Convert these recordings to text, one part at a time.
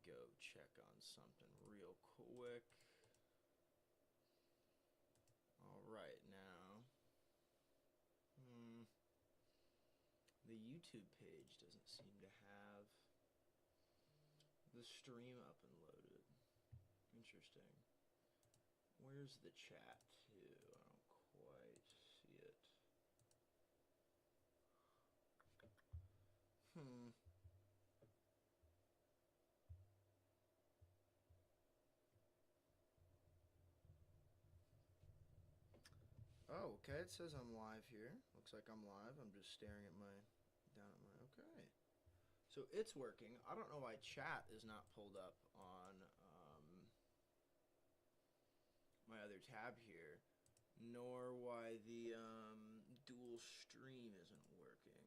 go check on something real quick. All right, now. The YouTube page doesn't seem to have the stream up and loaded. Interesting. Where's the chat too? I don't quite see it. Oh, okay, it says I'm live here. Looks like I'm live. I'm just staring at down at my, okay. So it's working. I don't know why chat is not pulled up on my other tab here, nor why the dual stream isn't working.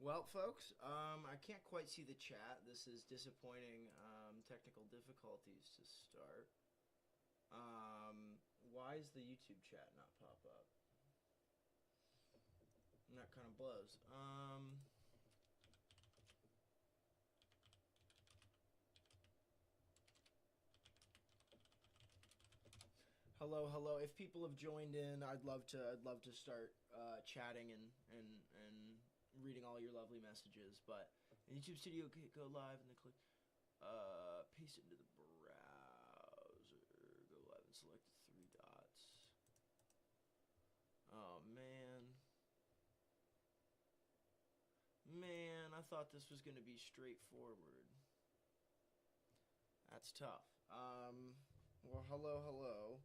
Well, folks, I can't quite see the chat. This is disappointing. Technical difficulties to start. Why is the YouTube chat not pop up? And that kind of blows. Hello, hello. If people have joined in, I'd love to start chatting and reading all your lovely messages. But in YouTube Studio, go live and then click paste it into the browser. Go live and select the 3 dots. Oh man, I thought this was gonna be straightforward. That's tough. Well, hello.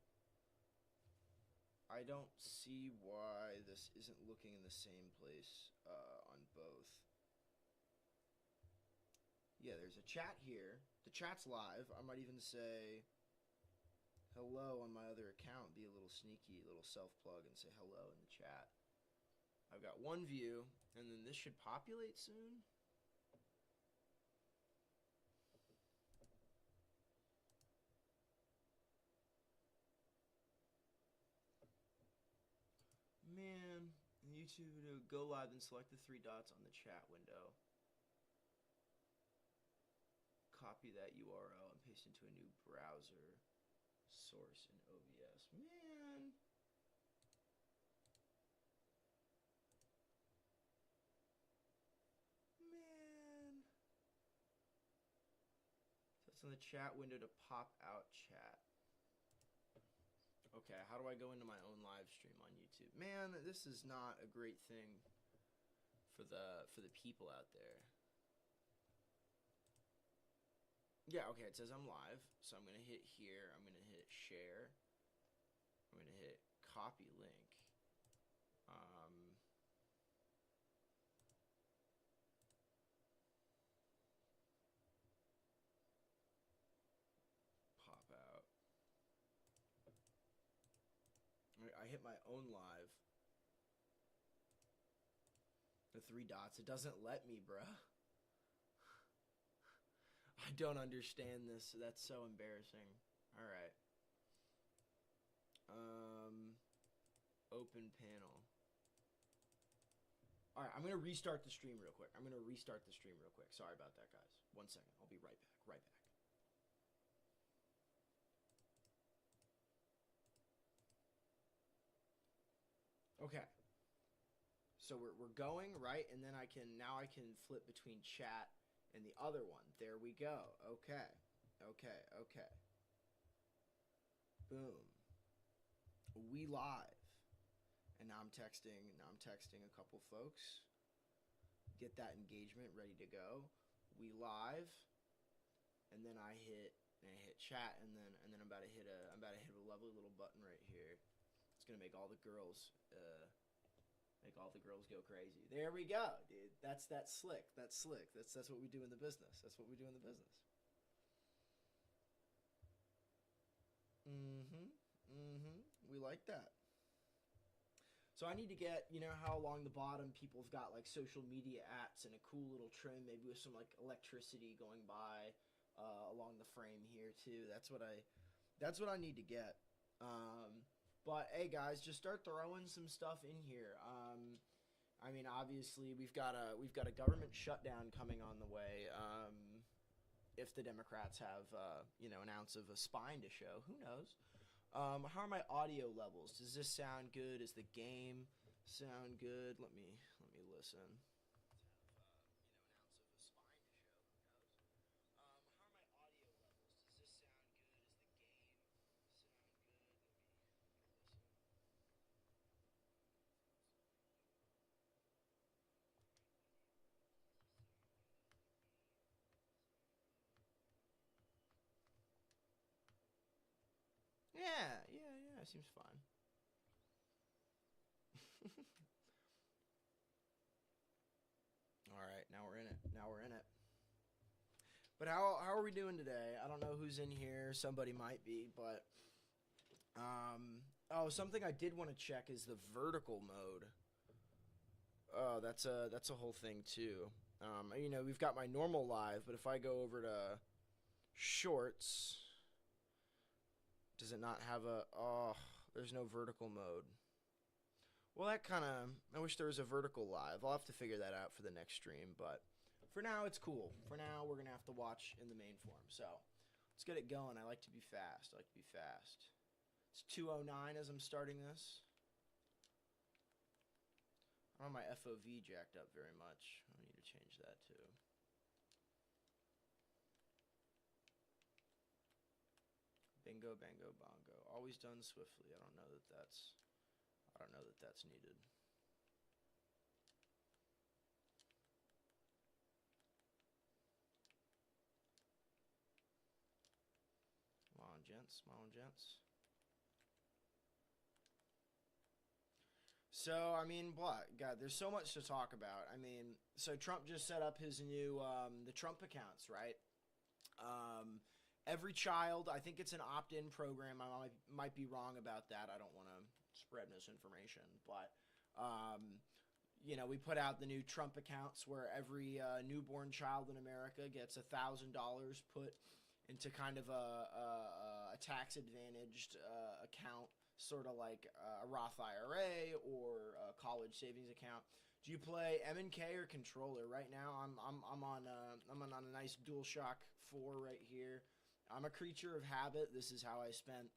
I don't see why this isn't looking in the same place on both. Yeah, there's a chat here. The chat's live. I might even say hello on my other account. Be a little sneaky, little self-plug and say hello in the chat. I've got 1 view, and then this should populate soon. Man, in YouTube, go live and select the 3 dots on the chat window. Copy that URL and paste into a new browser source in OBS. Man. So it's in the chat window to pop out chat. Okay, how do I go into my own live stream on YouTube? Man, this is not a great thing for the people out there. Yeah, okay, it says I'm live, so I'm going to hit here. I'm going to hit share. I'm going to hit copy link. Pop out. I hit my own live. The 3 dots. It doesn't let me, bruh. I don't understand this. That's so embarrassing. Alright. Open panel. Alright, I'm going to restart the stream real quick. Sorry about that, guys. 1 second. I'll be right back. Okay. So we're going, right? And then I can flip between chat and the other one. There we go. Okay. Boom. We live. And now I'm texting a couple folks. Get that engagement ready to go. We live. And then I hit chat, and then I'm about to hit a lovely little button right here. It's gonna make all the girls go crazy. There we go, dude. That's slick. That's what we do in the business. We like that. So I need to get, you know, how along the bottom people have got like social media apps and a cool little trim, maybe with some like electricity going by along the frame here too. That's what I need to get. But hey guys, just start throwing some stuff in here. I mean, obviously we've got a government shutdown coming on the way. If the Democrats have you know, an ounce of a spine to show, who knows? How are my audio levels? Does this sound good? Is the game sound good? Let me listen. Yeah. Seems fine. All right, now we're in it. Now we're in it. But how are we doing today? I don't know who's in here. Somebody might be, but oh, something I did want to check is the vertical mode. Oh, that's a whole thing too. You know, we've got my normal live, but if I go over to shorts, does it not have a? Oh, there's no vertical mode. Well, that kind of. I wish there was a vertical live. I'll have to figure that out for the next stream, but for now, it's cool. For now, we're gonna have to watch in the main form. So let's get it going. I like to be fast. I like to be fast. It's 2:09 as I'm starting this. I don't have my FOV jacked up very much. I need to change that too. Bingo, bango, bongo. Always done swiftly. I don't know that that's needed. Come on, gents. Come on, gents. So, I mean, what? God, there's so much to talk about. I mean, so Trump just set up his new, the Trump accounts, right? Every child, I think it's an opt-in program. I might be wrong about that. I don't want to spread misinformation, but you know, we put out the new Trump accounts where every newborn child in America gets $1,000 put into kind of a tax-advantaged account, sort of like a Roth IRA or a college savings account. Do you play M&K or controller? Right now, I'm on a nice DualShock 4 right here. I'm a creature of habit. This is how I spent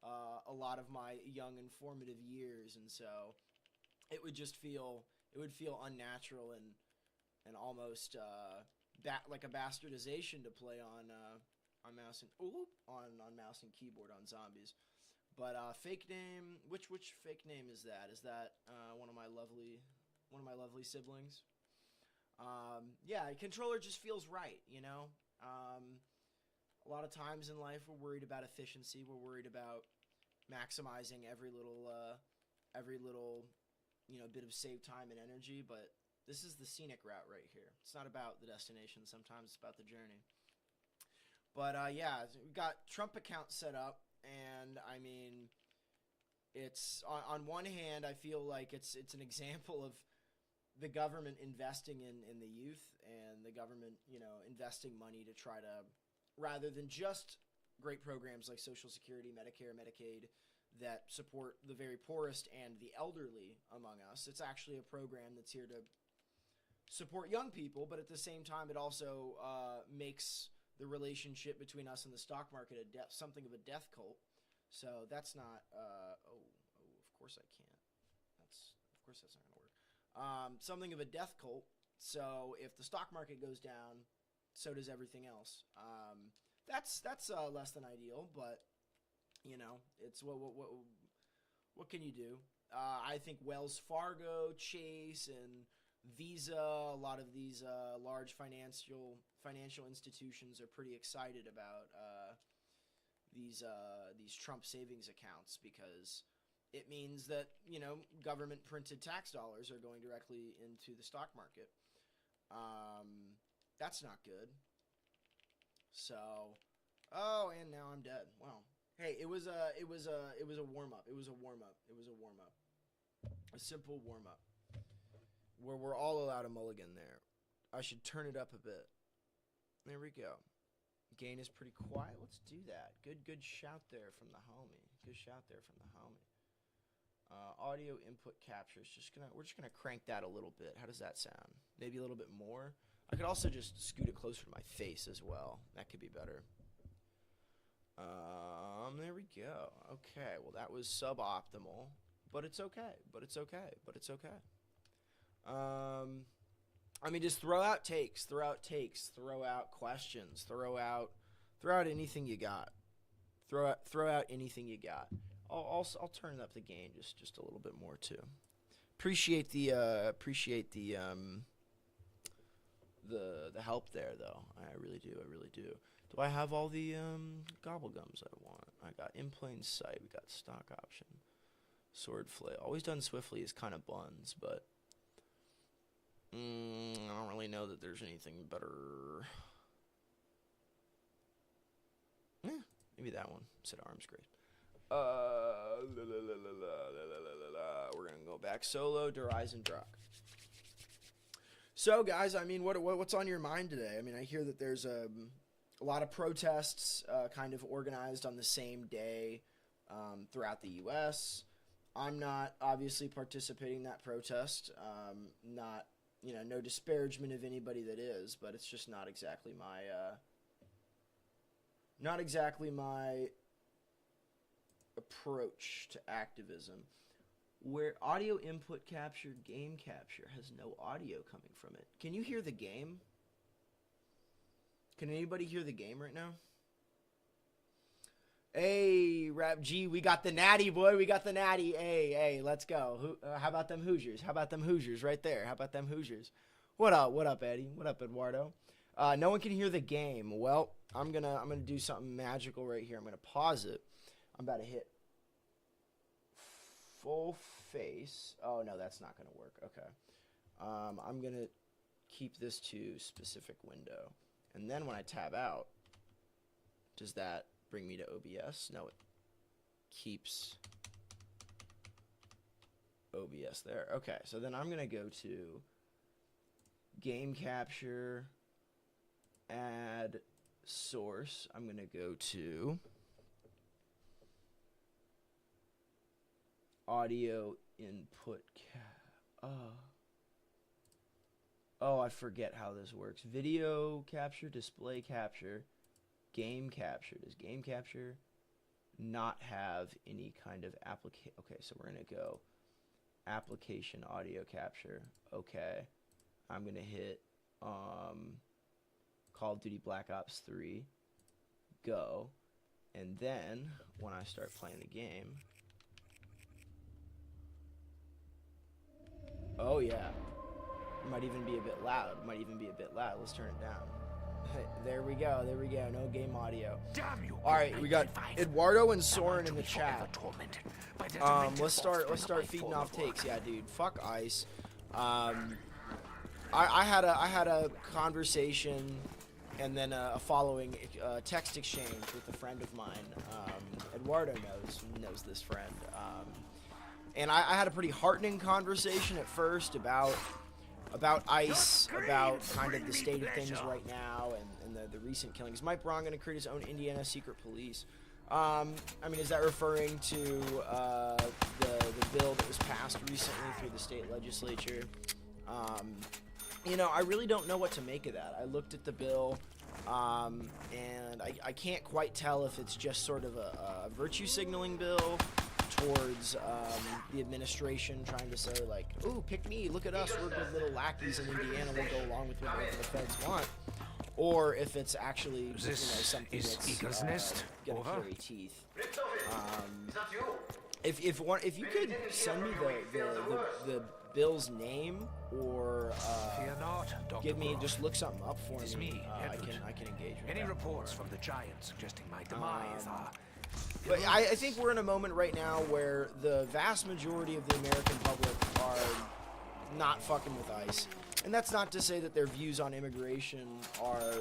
a lot of my young and formative years, and so it would feel unnatural and almost like a bastardization to play on mouse and on mouse and keyboard on zombies. But fake name, which fake name is that? Is that one of my lovely siblings? Yeah, controller just feels right, you know. A lot of times in life, we're worried about efficiency. We're worried about maximizing every little you know, bit of save time and energy. But this is the scenic route right here. It's not about the destination. Sometimes it's about the journey. But yeah, we got Trump account set up, and I mean, it's on one hand, I feel like it's an example of the government investing in the youth, and the government, you know, investing money to try to, rather than just great programs like Social Security, Medicare, Medicaid that support the very poorest and the elderly among us. It's actually a program that's here to support young people, but at the same time, it also makes the relationship between us and the stock market something of a death cult. So that's not. Of course I can't. Of course that's not going to work. Something of a death cult. So if the stock market goes down, so does everything else. That's less than ideal, but you know, it's what can you do? I think Wells Fargo, Chase, and Visa, a lot of these large financial institutions are pretty excited about these Trump savings accounts, because it means that, you know, government printed tax dollars are going directly into the stock market. That's not good. So, oh, and now I'm dead. Wow. Hey, it was a warm up. It was a warm up. A simple warm-up where we're all allowed a mulligan there. I should turn it up a bit. There we go. Gain is pretty quiet. Let's do that. Good shout there from the homie. Good shout there from the homie. Audio input capture is we're just gonna crank that a little bit. How does that sound? Maybe a little bit more. I could also just scoot it closer to my face as well. That could be better. There we go. Okay, well that was suboptimal, but it's okay. I mean, just throw out takes, throw out questions, throw out anything you got. Throw out anything you got. I'll turn up the gain just a little bit more too. Appreciate the help there though. I really do. Do I have all the gobblegums I want? I got in plain sight. We got stock option, sword flail. Always done swiftly is kind of buns, but I don't really know that there's anything better. Maybe that one. Set arms great. We're gonna go back solo to EisenDrache. So guys, I mean, what's on your mind today? I mean, I hear that there's a lot of protests kind of organized on the same day throughout the U.S. I'm not obviously participating in that protest. Not, no disparagement of anybody that is, but it's just not exactly my approach to activism. Where audio input capture, game capture has no audio coming from it. Can you hear the game? Can anybody hear the game right now? Hey, Rap G, we got the natty, boy. We got the natty. Hey, let's go. How about them Hoosiers? How about them Hoosiers right there? How about them Hoosiers? What up, Eddie? What up, Eduardo? No one can hear the game. Well, I'm gonna do something magical right here. I'm gonna pause it. I'm about to hit full face. Oh no, that's not gonna work. Okay. I'm gonna keep this to specific window, and then when I tab out, does that bring me to OBS? No, it keeps OBS there. Okay, so then I'm gonna go to game capture, add source. I'm gonna go to audio input oh, I forget how this works. Video capture, display capture, game capture. Does game capture not have any kind of application? Okay, so we're gonna go application audio capture. Okay, I'm gonna hit Call of Duty Black Ops 3, go, and then when I start playing the game, oh yeah, it might even be a bit loud. Let's turn it down. There we go. No game audio. All right, we got Eduardo and Soren in the chat. Let's start feeding off takes. Yeah, dude. Fuck ICE. I had a conversation and then a following text exchange with a friend of mine. Eduardo knows this friend. And I had a pretty heartening conversation at first about ICE, about kind of the state of things right now, and the recent killings. Mike Braun going to create his own Indiana secret police. I mean, is that referring to the bill that was passed recently through the state legislature? I really don't know what to make of that. I looked at the bill, and I can't quite tell if it's just sort of a virtue signaling bill towards the administration trying to say, like, ooh, pick me, look at us, we're good little lackeys in Indiana, we'll go along with whatever the feds want, or if it's actually something that's gonna carry teeth. If you could send me the bill's name, or give me, just look something up for me, I can engage with Any that reports more. from the Giants suggesting my demise are... But I think we're in a moment right now where the vast majority of the American public are not fucking with ICE. And that's not to say that their views on immigration are,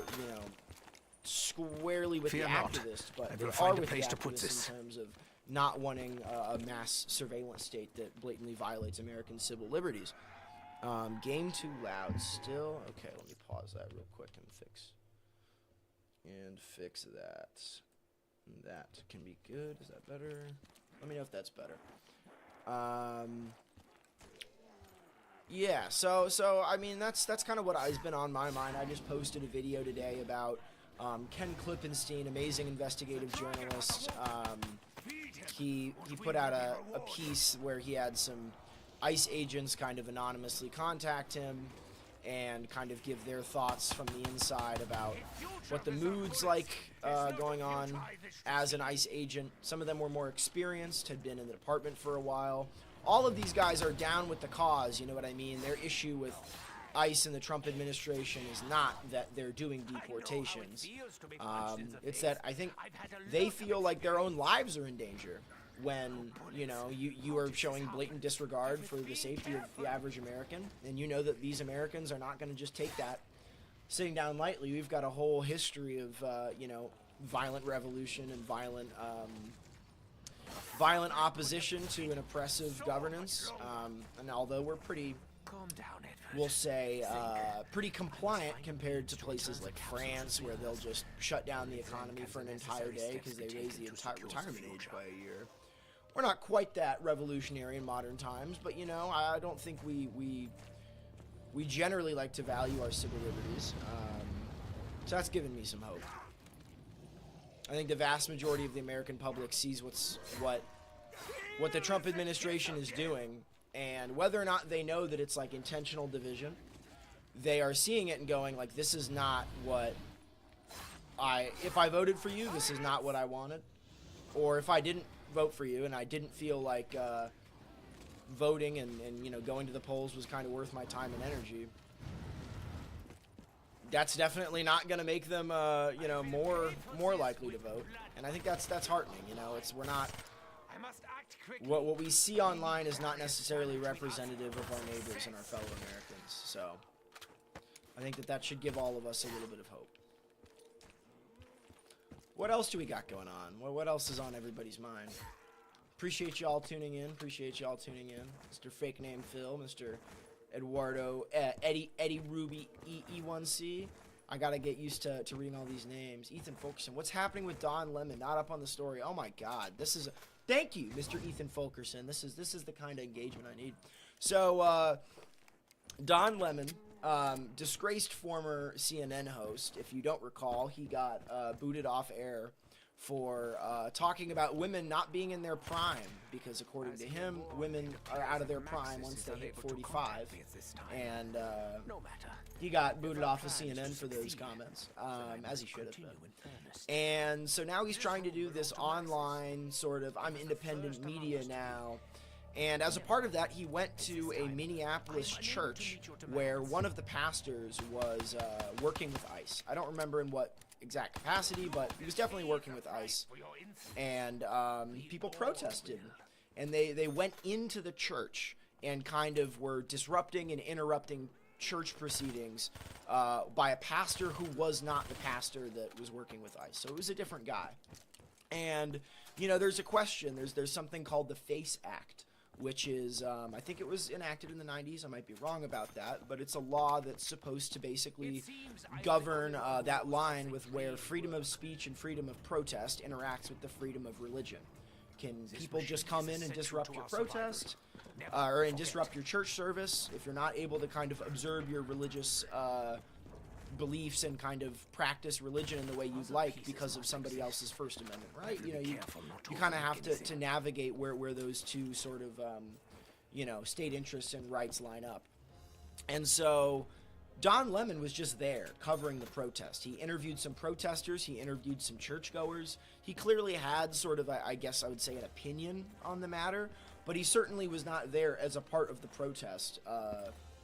squarely with the activists, but they are with the activists in terms of not wanting a mass surveillance state that blatantly violates American civil liberties. Game too loud still. Okay, let me pause that real quick and fix that. That can be good. Is that better? Let me know if that's better. Yeah, so I mean that's kind of what has been on my mind. I just posted a video today about Ken Klippenstein, amazing investigative journalist. He put out a piece where he had some ICE agents kind of anonymously contact him and kind of give their thoughts from the inside about what the mood's like going on as an ICE agent. Some of them were more experienced, had been in the department for a while. All of these guys are down with the cause, you know what I mean? Their issue with ICE and the Trump administration is not that they're doing deportations. It's that I think they feel like their own lives are in danger when, you know, you are showing blatant disregard for the safety of the average American, and you know that these Americans are not going to just take that sitting down lightly. We've got a whole history of, you know, violent revolution and violent opposition to an oppressive governance, and although we're pretty, we'll say, pretty compliant compared to places like France, where they'll just shut down the economy for an entire day because they raise the entire retirement age by a year. We're not quite that revolutionary in modern times, but, you know, I don't think we generally like to value our civil liberties, so that's given me some hope. I think the vast majority of the American public sees what the Trump administration is doing, and whether or not they know that it's like intentional division, they are seeing it and going like, this is not what if I voted for you, this is not what I wanted. Or if I didn't vote for you and I didn't feel like voting and you know, going to the polls was kind of worth my time and energy, that's definitely not going to make them, you know, more likely to vote. And I think that's heartening. You know, we're not. What we see online is not necessarily representative of our neighbors and our fellow Americans. So I think that should give all of us a little bit of hope. What else do we got going on? What else is on everybody's mind? Appreciate y'all tuning in. Mr. Fake Name Phil, Mr. Eduardo, Eddie Ruby, E1C. I gotta get used to reading all these names. Ethan Fulkerson. What's happening with Don Lemon? Not up on the story. Oh my God. Thank you, Mr. Ethan Fulkerson. This is the kind of engagement I need. So, Don Lemon, disgraced former CNN host. If you don't recall, he got booted off air for talking about women not being in their prime, because according to him, women are out of their prime once they hit 45, and he got booted off of CNN for those comments, as he should have been. And so now he's trying to do this online sort of, I'm independent media now. And as a part of that, he went to a Minneapolis church where one of the pastors was working with ICE. I don't remember in what exact capacity, but he was definitely working with ICE. And people protested. And they went into the church and kind of were disrupting and interrupting church proceedings by a pastor who was not the pastor that was working with ICE. So it was a different guy. And, you know, there's a question. There's something called the FACE Act, which is, I think it was enacted in the 90s. I might be wrong about that, but it's a law that's supposed to basically govern that line with where freedom of speech and freedom of protest interacts with the freedom of religion. Can people just come in and disrupt your protest, or disrupt your church service if you're not able to kind of observe your religious beliefs and kind of practice religion in the way you'd like because of somebody else's First Amendment, right? You know, you kind of have to navigate where those two sort of, you know, state interests and rights line up. And so Don Lemon was just there covering the protest. He interviewed some protesters. He interviewed some churchgoers. He clearly had sort of, I guess I would say, an opinion on the matter, but he certainly was not there as a part of the protest,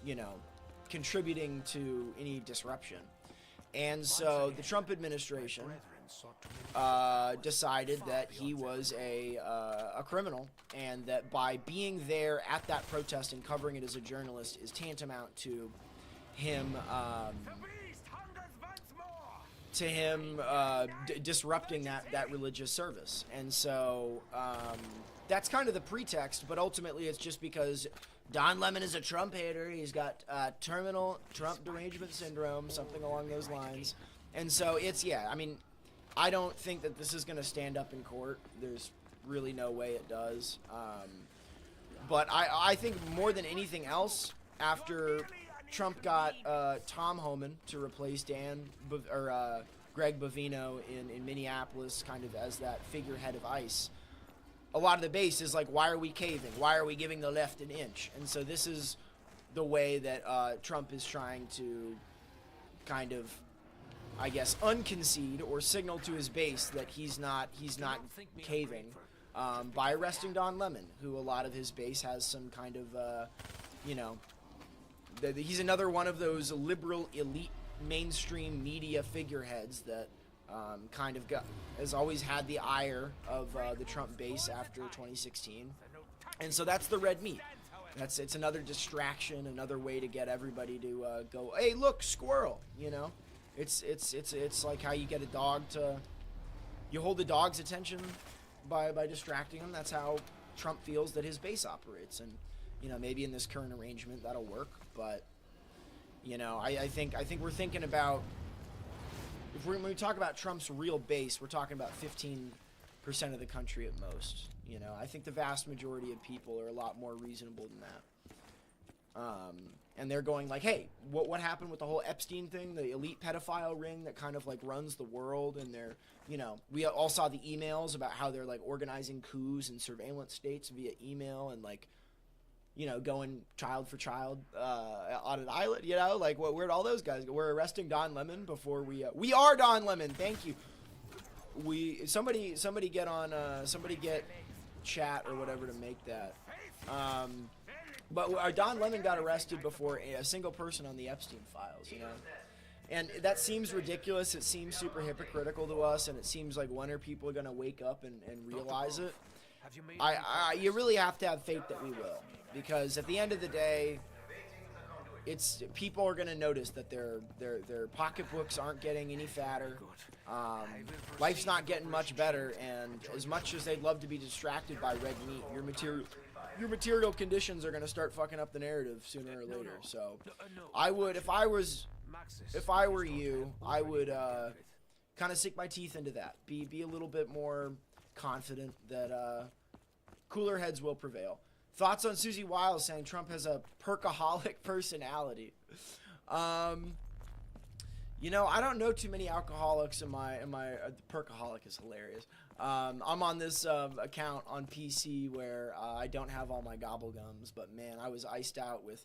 you know, contributing to any disruption. And so the Trump administration decided that he was a criminal, and that by being there at that protest and covering it as a journalist is tantamount to him to him disrupting that religious service. And so that's kind of the pretext, but ultimately it's just because Don Lemon is a Trump hater. He's got terminal Trump derangement syndrome, something along those lines. And so it's, yeah, I mean, I don't think that this is going to stand up in court. There's really no way it does. But I think more than anything else, after Trump got Tom Homan to replace Greg Bovino in Minneapolis, kind of as that figurehead of ICE, a lot of the base is like, why are we caving? Why are we giving the left an inch? And so this is the way that Trump is trying to kind of, I guess, unconcede or signal to his base that he's not caving by arresting Don Lemon, who a lot of his base has some kind of, he's another one of those liberal elite mainstream media figureheads that kind of has always had the ire of the Trump base after 2016. And so that's the red meat. It's another distraction, another way to get everybody to go, hey, look, squirrel, you know? It's like how you get a dog to, you hold the dog's attention by distracting him. That's how Trump feels that his base operates. And, you know, maybe in this current arrangement that'll work, but, you know, I think we're thinking about, when we talk about Trump's real base, we're talking about 15% of the country at most. You know, I think the vast majority of people are a lot more reasonable than that. And they're going like, hey, what happened with the whole Epstein thing, the elite pedophile ring that kind of like runs the world? And they're, you know, we all saw the emails about how they're like organizing coups in surveillance states via email and like, you know, going child for child on an island, you know, like where'd all those guys go? We're arresting Don Lemon before we are Don Lemon. Thank you. Somebody get chat or whatever to make that. But Don Lemon got arrested before a single person on the Epstein files, you know, and that seems ridiculous. It seems super hypocritical to us, and it seems like when are people going to wake up and realize it? You really have to have faith that we will. Because at the end of the day, people are going to notice that their pocketbooks aren't getting any fatter. Life's not getting much better, and as much as they'd love to be distracted by red meat, your material conditions are going to start fucking up the narrative sooner or later. So, I would, if I were you, I would kind of sink my teeth into that. Be a little bit more confident that cooler heads will prevail. Thoughts on Susie Wiles saying Trump has a perkaholic personality? You know, I don't know too many alcoholics in my perkaholic is hilarious. I'm on this account on PC where I don't have all my gobble gums, but man, I was iced out with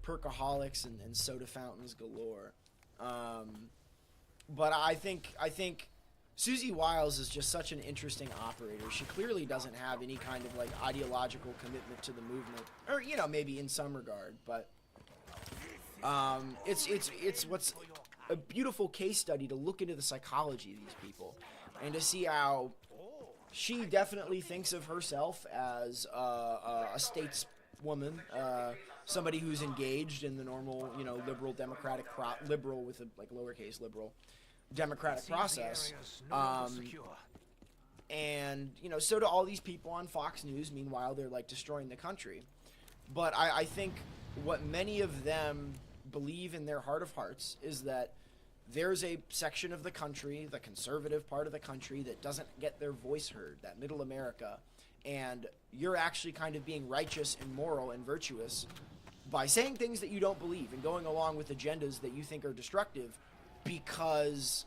perkaholics and soda fountains galore. But I think Susie Wiles is just such an interesting operator. She clearly doesn't have any kind of like ideological commitment to the movement, or you know, maybe in some regard. But it's what's a beautiful case study to look into the psychology of these people and to see how she definitely thinks of herself as a stateswoman, somebody who's engaged in the normal, you know, liberal with a like lowercase liberal. Democratic process, and you know, so do all these people on Fox News. Meanwhile, they're like destroying the country. But I think what many of them believe in their heart of hearts is that there's a section of the country, the conservative part of the country, that doesn't get their voice heard, that middle America, and you're actually kind of being righteous and moral and virtuous by saying things that you don't believe and going along with agendas that you think are destructive. Because,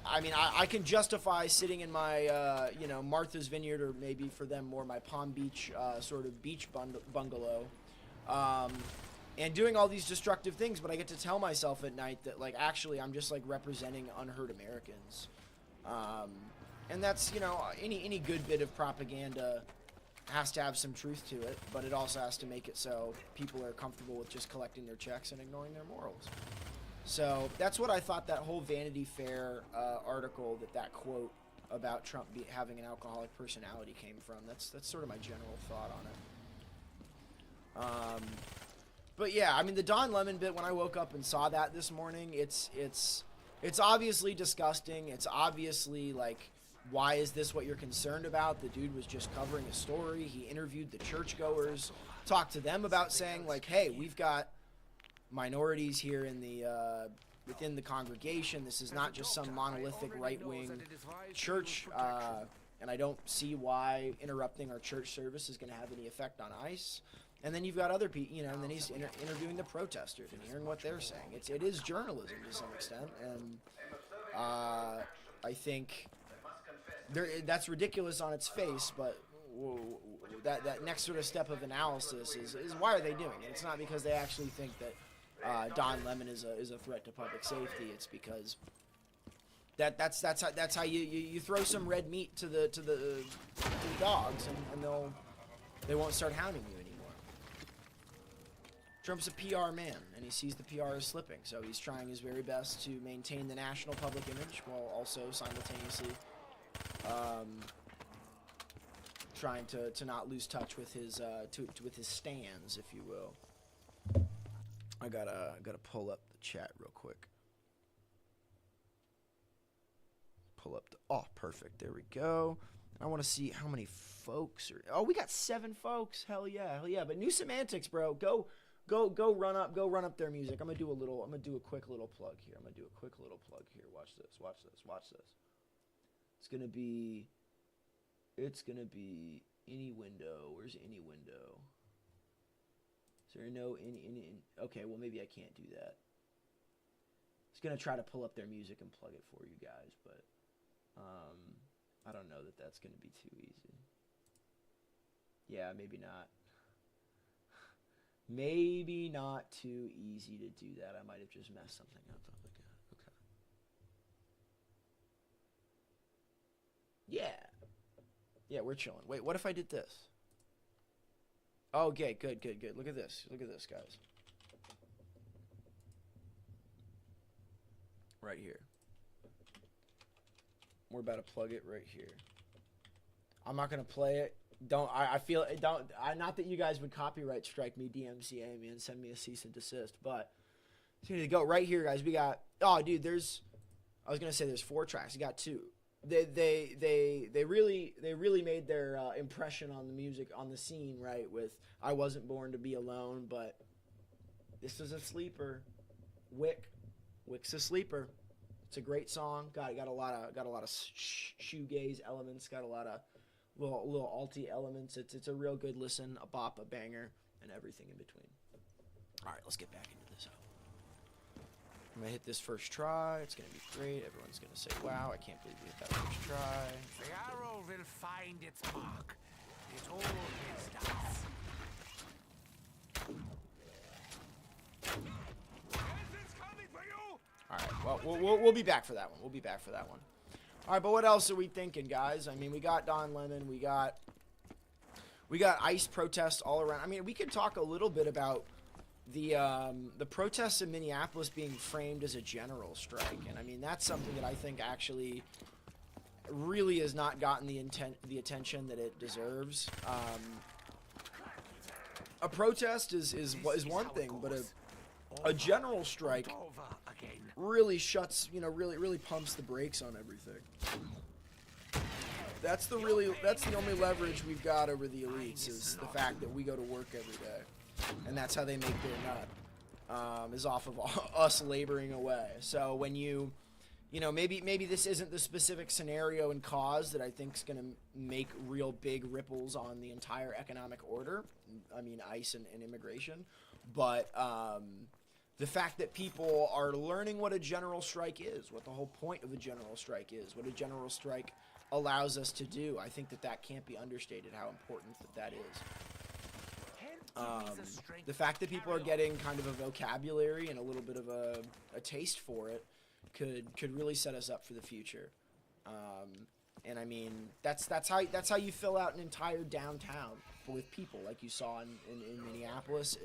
I mean, I can justify sitting in my, you know, Martha's Vineyard, or maybe for them more my Palm Beach sort of beach bungalow, and doing all these destructive things, but I get to tell myself at night that, like, actually I'm just, like, representing unheard Americans. And that's, you know, any good bit of propaganda has to have some truth to it, but it also has to make it so people are comfortable with just collecting their checks and ignoring their morals. So that's what I thought that whole Vanity Fair article, that quote about Trump having an alcoholic personality came from. That's sort of my general thought on it. But yeah, I mean, the Don Lemon bit, when I woke up and saw that this morning, it's It's obviously disgusting. It's obviously like, why is this what you're concerned about? The dude was just covering a story. He interviewed the churchgoers, talked to them about saying like, hey, we've got minorities here in the within the congregation. This is not just some monolithic right-wing church, and I don't see why interrupting our church service is going to have any effect on ICE. And then you've got other people, and then he's interviewing the protesters and hearing what they're saying. It is journalism to some extent, and I think that's ridiculous on its face, but that next sort of step of analysis is why are they doing it? It's not because they actually think that Don Lemon is a threat to public safety. It's because that's how you throw some red meat to the dogs, and they won't start hounding you anymore. Trump's a PR man, and he sees the PR as slipping, so he's trying his very best to maintain the national public image while also simultaneously trying to not lose touch with his with his stands, if you will. I gotta pull up the chat real quick. Pull up perfect. There we go. I want to see how many folks are. Oh, we got 7 folks. Hell yeah. But new semantics, bro. Go run up their music. I'm gonna do a quick little plug here. Watch this. It's gonna be any window. Where's any window? Is there no any? Okay, well maybe I can't do that. It's gonna try to pull up their music and plug it for you guys, but I don't know that that's gonna be too easy. Yeah, maybe not. Maybe not too easy to do that. I might have just messed something up. Okay. Yeah, we're chilling. Wait, what if I did this? Okay, good. Look at this, guys. Right here. We're about to plug it right here. I'm not gonna play it. Not that you guys would copyright strike me, DMCA me, and send me a cease and desist, but it's gonna go right here, guys. We got, oh dude, I was gonna say there's 4 tracks. You got 2. They really made their impression on the music, on the scene, right, with I Wasn't Born to Be Alone, but this is a sleeper. Wick's a sleeper. It's a great song. Got a lot of shoegaze elements, got a lot of little alty elements. It's a real good listen, a bop, a banger, and everything in between. All right, let's get back into this. I'm gonna hit this first try. It's gonna be great. Everyone's gonna say, "Wow, I can't believe we hit that first try." The arrow will find its mark. It always does. All right. Well, we'll be back for that one. All right, but what else are we thinking, guys? I mean, we got Don Lemon. We got ICE protests all around. I mean, we could talk a little bit about the protests in Minneapolis being framed as a general strike, and I mean that's something that I think actually really has not gotten the attention that it deserves. A protest is one thing, but a general strike really shuts, really pumps the brakes on everything. That's the only leverage we've got over the elites, is the fact that we go to work every day. And that's how they make their nut, is off of us laboring away. So when maybe this isn't the specific scenario and cause that I think is going to make real big ripples on the entire economic order. I mean, ICE and immigration. But the fact that people are learning what a general strike is, what the whole point of a general strike is, what a general strike allows us to do, I think that can't be understated, how important that is. The fact that people are getting kind of a vocabulary and a little bit of a taste for it could really set us up for the future. And I mean, that's how you fill out an entire downtown with people, like you saw in Minneapolis.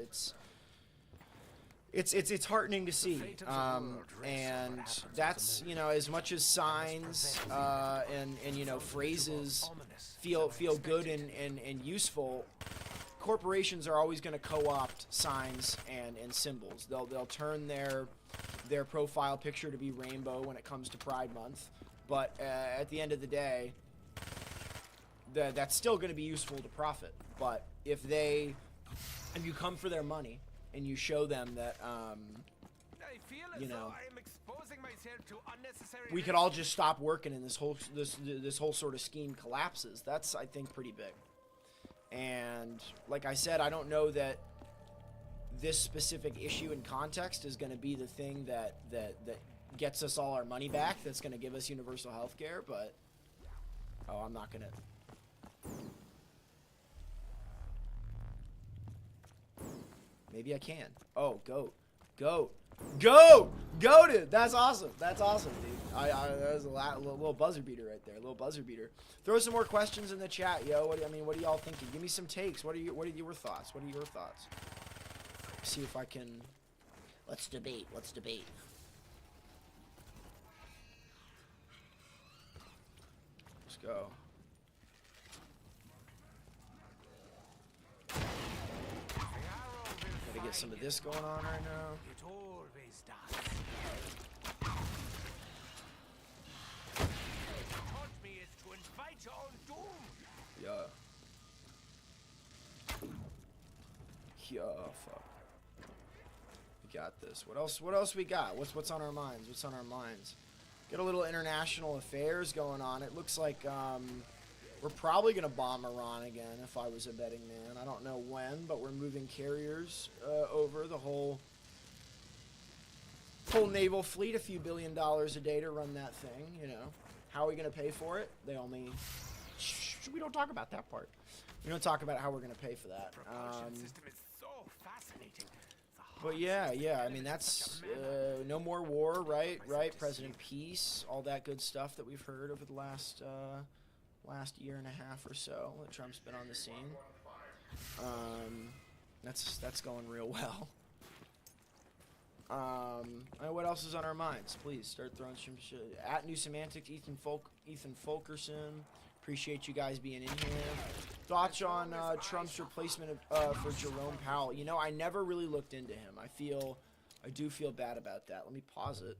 It's heartening to see, and that's, as much as signs and phrases feel good and useful. Corporations are always going to co-opt signs and symbols. They'll turn their their profile picture to be rainbow when it comes to Pride Month. But at the end of the day, that's still going to be useful to profit. But if you come for their money and you show them that, you know, we could all just stop working and this whole sort of scheme collapses. That's, I think, pretty big. And like I said, I don't know that this specific issue in context is going to be the thing that gets us all our money back, that's going to give us universal health care, but I'm not going to. Maybe I can. Oh, goated. That's awesome, dude. That was a little buzzer beater right there. A little buzzer beater. Throw some more questions in the chat, yo. What are y'all thinking? Give me some takes. What are your thoughts? See if I can. Let's debate. Let's go. Gotta get some of this going on right now. It always does. Taught me is to invite your own doom. Yeah, fuck. We got this. What else we got? What's on our minds? Get a little international affairs going on. It looks like we're probably gonna bomb Iran again if I was a betting man. I don't know when, but we're moving carriers over the whole naval fleet, a few $1 billion a day to run that thing, you know. How are we gonna pay for it? We don't talk about that part. We don't talk about how we're gonna pay for that. Propulsion system is so fascinating. But yeah, I mean, that's no more war, right? President Peace, all that good stuff that we've heard over the last year and a half or so that Trump's been on the scene. That's going real well. What else is on our minds? Please start throwing some shit. At New Semantics, Ethan Fulkerson. Appreciate you guys being in here. Thoughts on Trump's replacement for Jerome Powell? You know, I never really looked into him. I do feel bad about that. Let me pause it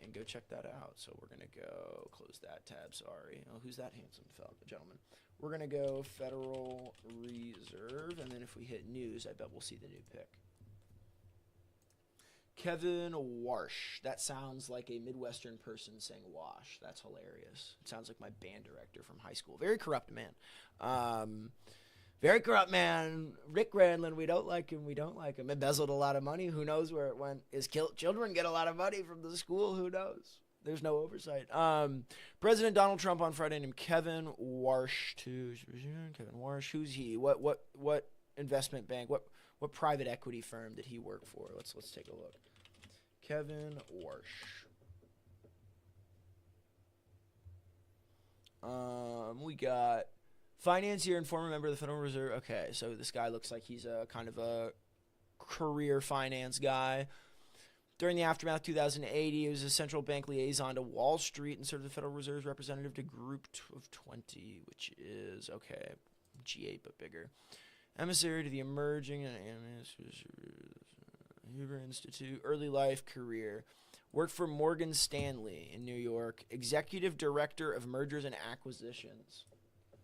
and go check that out. So we're gonna go close that tab. Sorry. Oh, who's that handsome gentleman? We're gonna go Federal Reserve, and then if we hit news, I bet we'll see the new pick. Kevin Warsh. That sounds like a Midwestern person saying wash. That's hilarious. It sounds like my band director from high school. Very corrupt man. Very corrupt man. Rick Granlund, we don't like him. Embezzled a lot of money. Who knows where it went? His children get a lot of money from the school. Who knows? There's no oversight. President Donald Trump on Friday named Kevin Warsh. Kevin Warsh. Who's he? What investment bank? What private equity firm did he work for? Let's take a look. Kevin Warsh. We got financier and former member of the Federal Reserve. Okay, so this guy looks like he's a kind of a career finance guy. During the aftermath of 2008, he was a central bank liaison to Wall Street and served the Federal Reserve's representative to Group of 20, which is, okay, G8 but bigger. Emissary to the emerging and Hoover Institute, early life career. Worked for Morgan Stanley in New York. Executive Director of Mergers and Acquisitions.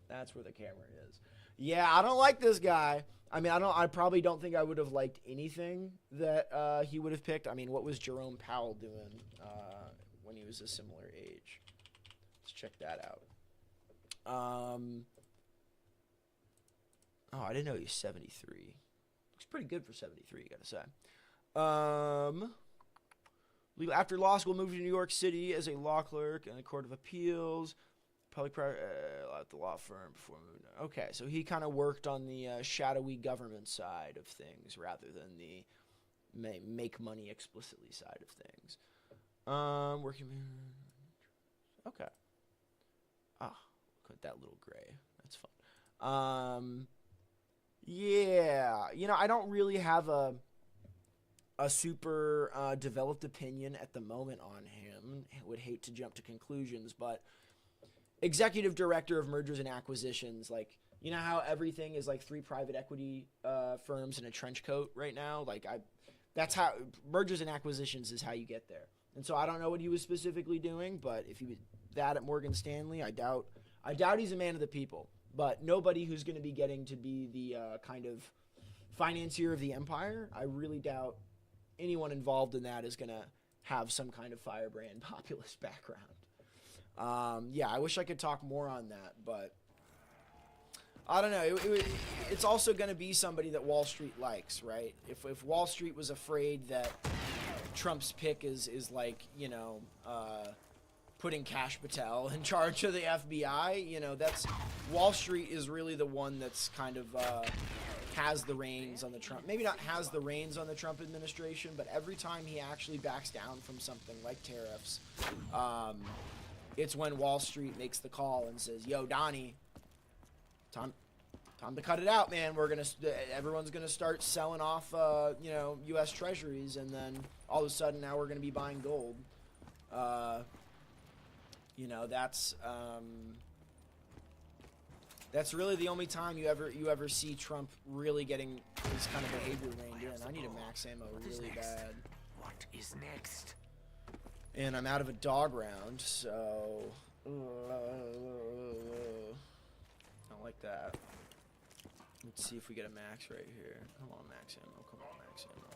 That's where the camera is. Yeah, I don't like this guy. I mean, I probably don't think I would have liked anything that he would have picked. I mean, what was Jerome Powell doing when he was a similar age? Let's check that out. Oh, I didn't know he was 73. Looks pretty good for 73, gotta say. After law school, moved to New York City as a law clerk in the Court of Appeals. Public at the law firm before moving. Okay, so he kind of worked on the shadowy government side of things rather than the make money explicitly side of things. Working. Okay. Ah, look at that little gray. That's fun. Yeah, you know, I don't really have a super developed opinion at the moment on him. I would hate to jump to conclusions, but executive director of mergers and acquisitions, like, you know how everything is like 3 private equity firms in a trench coat right now? Like, That's how mergers and acquisitions is how you get there. And so I don't know what he was specifically doing, but if he was that at Morgan Stanley, I doubt he's a man of the people. But nobody who's going to be getting to be the kind of financier of the empire, I really doubt anyone involved in that is going to have some kind of firebrand populist background. Yeah, I wish I could talk more on that, but I don't know. It's also going to be somebody that Wall Street likes, right? If Wall Street was afraid that Trump's pick is like, you know, putting Kash Patel in charge of the FBI, you know, that's Wall Street is really the one that's kind of has the reins on the Trump. Maybe not has the reins on the Trump administration, but every time he actually backs down from something like tariffs, it's when Wall Street makes the call and says, "Yo, Donnie, time to cut it out, man. Everyone's gonna start selling off, you know, U.S. Treasuries, and then all of a sudden now we're gonna be buying gold." You know, that's really the only time you ever see Trump really getting this kind of behavior reined in. I need a max ammo really bad. What is next? And I'm out of a dog round, so I don't like that. Let's see if we get a max right here. Come on, max ammo. Come on, max ammo.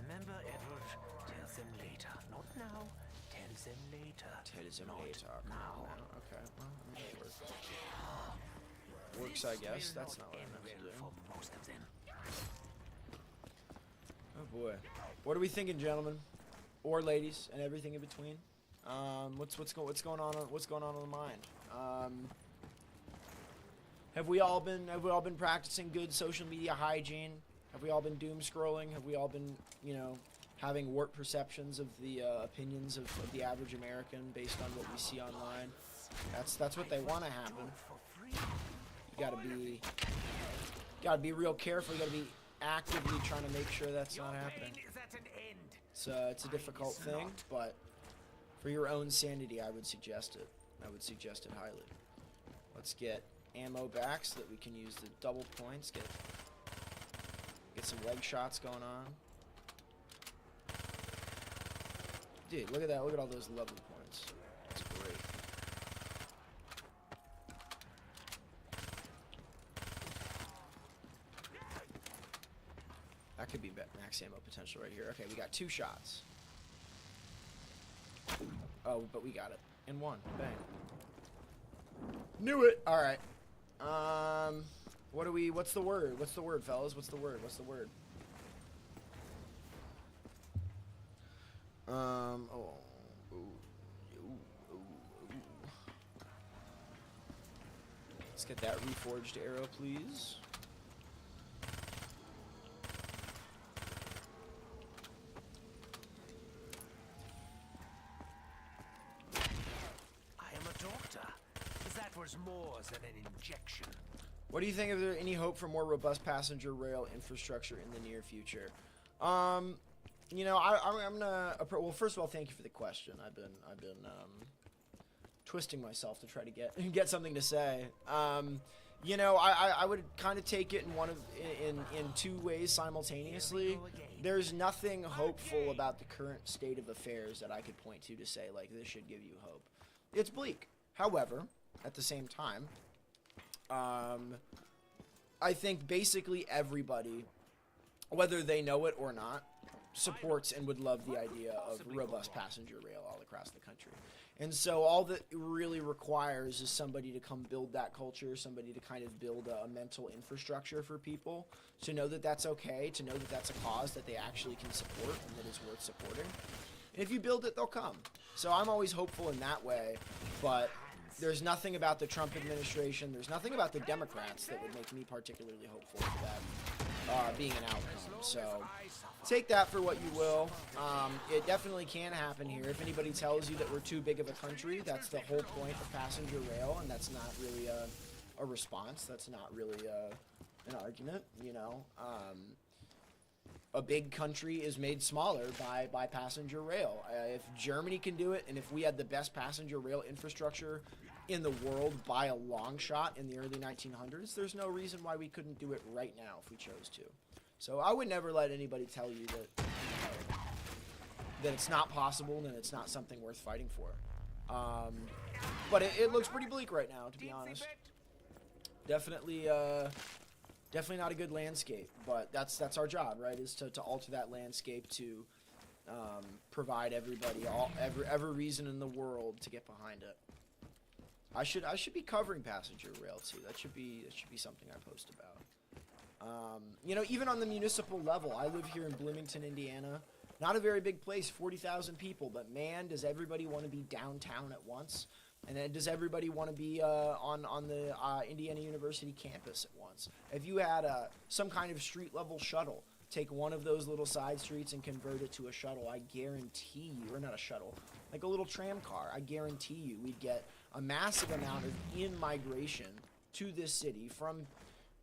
Remember, Edward, tell them later. Not now. Tell them later. Tell them Not later. now. Okay, well, that works. Works, I guess. That's not what I meant to do. For most of them. Oh boy. What are we thinking, gentlemen, or ladies, and everything in between? What's going on the mind? Have we all been practicing good social media hygiene? Have we all been doom scrolling? Have we all been, you know, having warped perceptions of the opinions of the average American based on what we see online? That's what they want to happen. You gotta be real careful. You gotta be actively trying to make sure that's not happening. It's a difficult thing, but for your own sanity, I would suggest it. I would suggest it highly. Let's get ammo back so that we can use the double points. Get some leg shots going on. Dude, look at that. Look at all those lovely points. That's great. That could be max ammo potential right here. Okay, we got 2 shots. Oh, but we got it. In 1. Bang. Knew it! Alright. What's the word? What's the word, fellas? What's the word? Let's get that reforged arrow, please. I am a doctor. That was more than an injection. What do you think? Is there any hope for more robust passenger rail infrastructure in the near future? You know, I'm gonna. Well, first of all, thank you for the question. I've been twisting myself to try to get something to say. You know, I would kind of take it in 2 ways simultaneously. There's nothing hopeful about the current state of affairs that I could point to say like this should give you hope. It's bleak. However, at the same time, I think basically everybody, whether they know it or not, supports and would love the idea of robust passenger rail all across the country. And so all that really requires is somebody to come build that culture, somebody to kind of build a mental infrastructure for people to know that that's okay, to know that that's a cause that they actually can support and that is worth supporting. And if you build it, they'll come. So I'm always hopeful in that way, but there's nothing about the Trump administration, there's nothing about the Democrats that would make me particularly hopeful for that being an outcome. So take that for what you will. It definitely can happen here. If anybody tells you that we're too big of a country, that's the whole point of passenger rail, and that's not really a response. That's not really an argument, you know. A big country is made smaller by passenger rail. If Germany can do it, and if we had the best passenger rail infrastructure in the world by a long shot in the early 1900s. There's no reason why we couldn't do it right now if we chose to. So I would never let anybody tell you that, that it's not possible and it's not something worth fighting for. But it looks pretty bleak right now, to be honest. Definitely, definitely not a good landscape. But that's our job, right? Is to alter that landscape to provide everybody every reason in the world to get behind it. I should be covering passenger rail too. That should be something I post about. You know, even on the municipal level, I live here in Bloomington, Indiana. Not a very big place, 40,000 people, but man, does everybody want to be downtown at once. And then does everybody want to be on the Indiana University campus at once? If you had some kind of street-level shuttle, take one of those little side streets and convert it to a shuttle, I guarantee you, or not a shuttle, like a little tram car, I guarantee you we'd get a massive amount of in-migration to this city from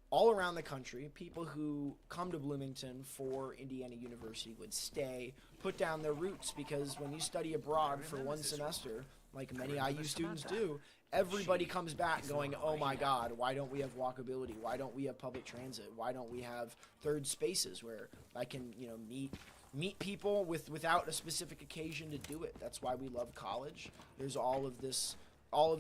all around the country. People who come to Bloomington for Indiana University would stay, put down their roots, because when you study abroad for one semester, like many IU students do, everybody comes back going, oh my God, why don't we have walkability? Why don't we have public transit? Why don't we have third spaces where I can, you know, meet people without a specific occasion to do it? That's why we love college. There's all of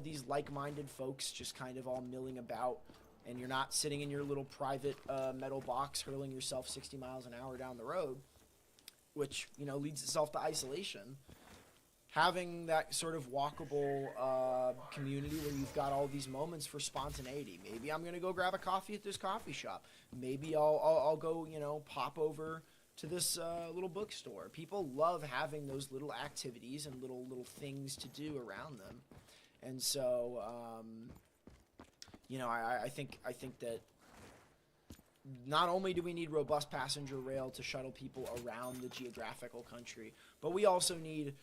these like-minded folks just kind of all milling about, and you're not sitting in your little private metal box hurling yourself 60 miles an hour down the road, which, you know, leads itself to isolation. Having that sort of walkable community where you've got all these moments for spontaneity. Maybe I'm going to go grab a coffee at this coffee shop. Maybe I'll go, you know, pop over to this little bookstore. People love having those little activities and little things to do around them. And so, you know, I think that not only do we need robust passenger rail to shuttle people around the geographical country, but we also need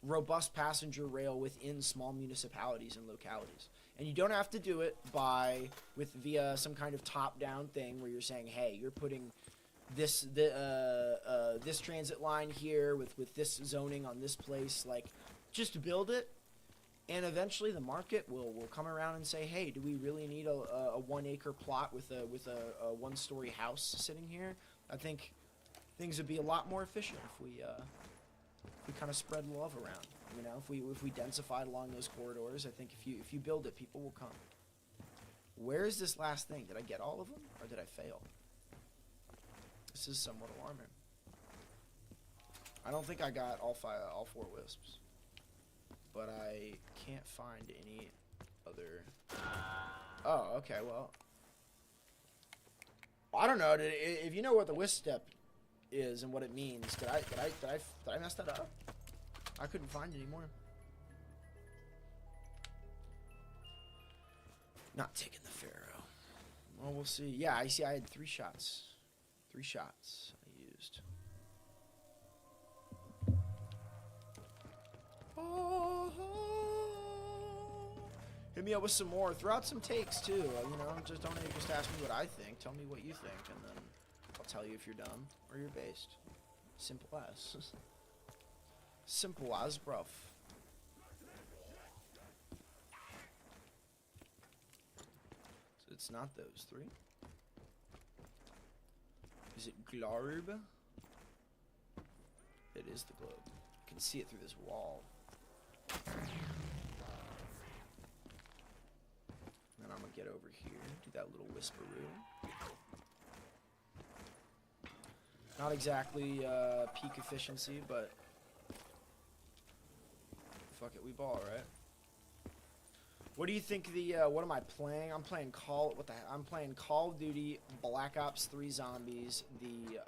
robust passenger rail within small municipalities and localities. And you don't have to do it via some kind of top-down thing where you're saying, hey, you're putting this transit line here with this zoning on this place. Like, just build it, and eventually the market will come around and say, hey, do we really need a 1 acre plot with a 1-story house sitting here? I think things would be a lot more efficient if we kind of spread love around. You know, if we densified along those corridors, I think if you build it, people will come. Where is this last thing? Did I get all of them, or did I fail? This is somewhat alarming. I don't think I got all 4 wisps, but I can't find any other. Oh, okay. Well, I don't know. If you know what the wisp step is and what it means, did I mess that up? I couldn't find any more. Not taking the Pharaoh. Well, we'll see. Yeah, I see. I had 3 shots. 3 shots I used. Hit me up with some more. Throw out some takes too. You know, just don't just ask me what I think. Tell me what you think, and then I'll tell you if you're dumb or you're based. Simple as. Simple as, bruv. So it's not those 3. Is it globe? It is the globe. I can see it through this wall. Then I'm gonna get over here, do that little whisperoo. Not exactly peak efficiency, but fuck it, we ball, right? What do you think what am I playing? I'm playing Call of Duty Black Ops 3 Zombies, the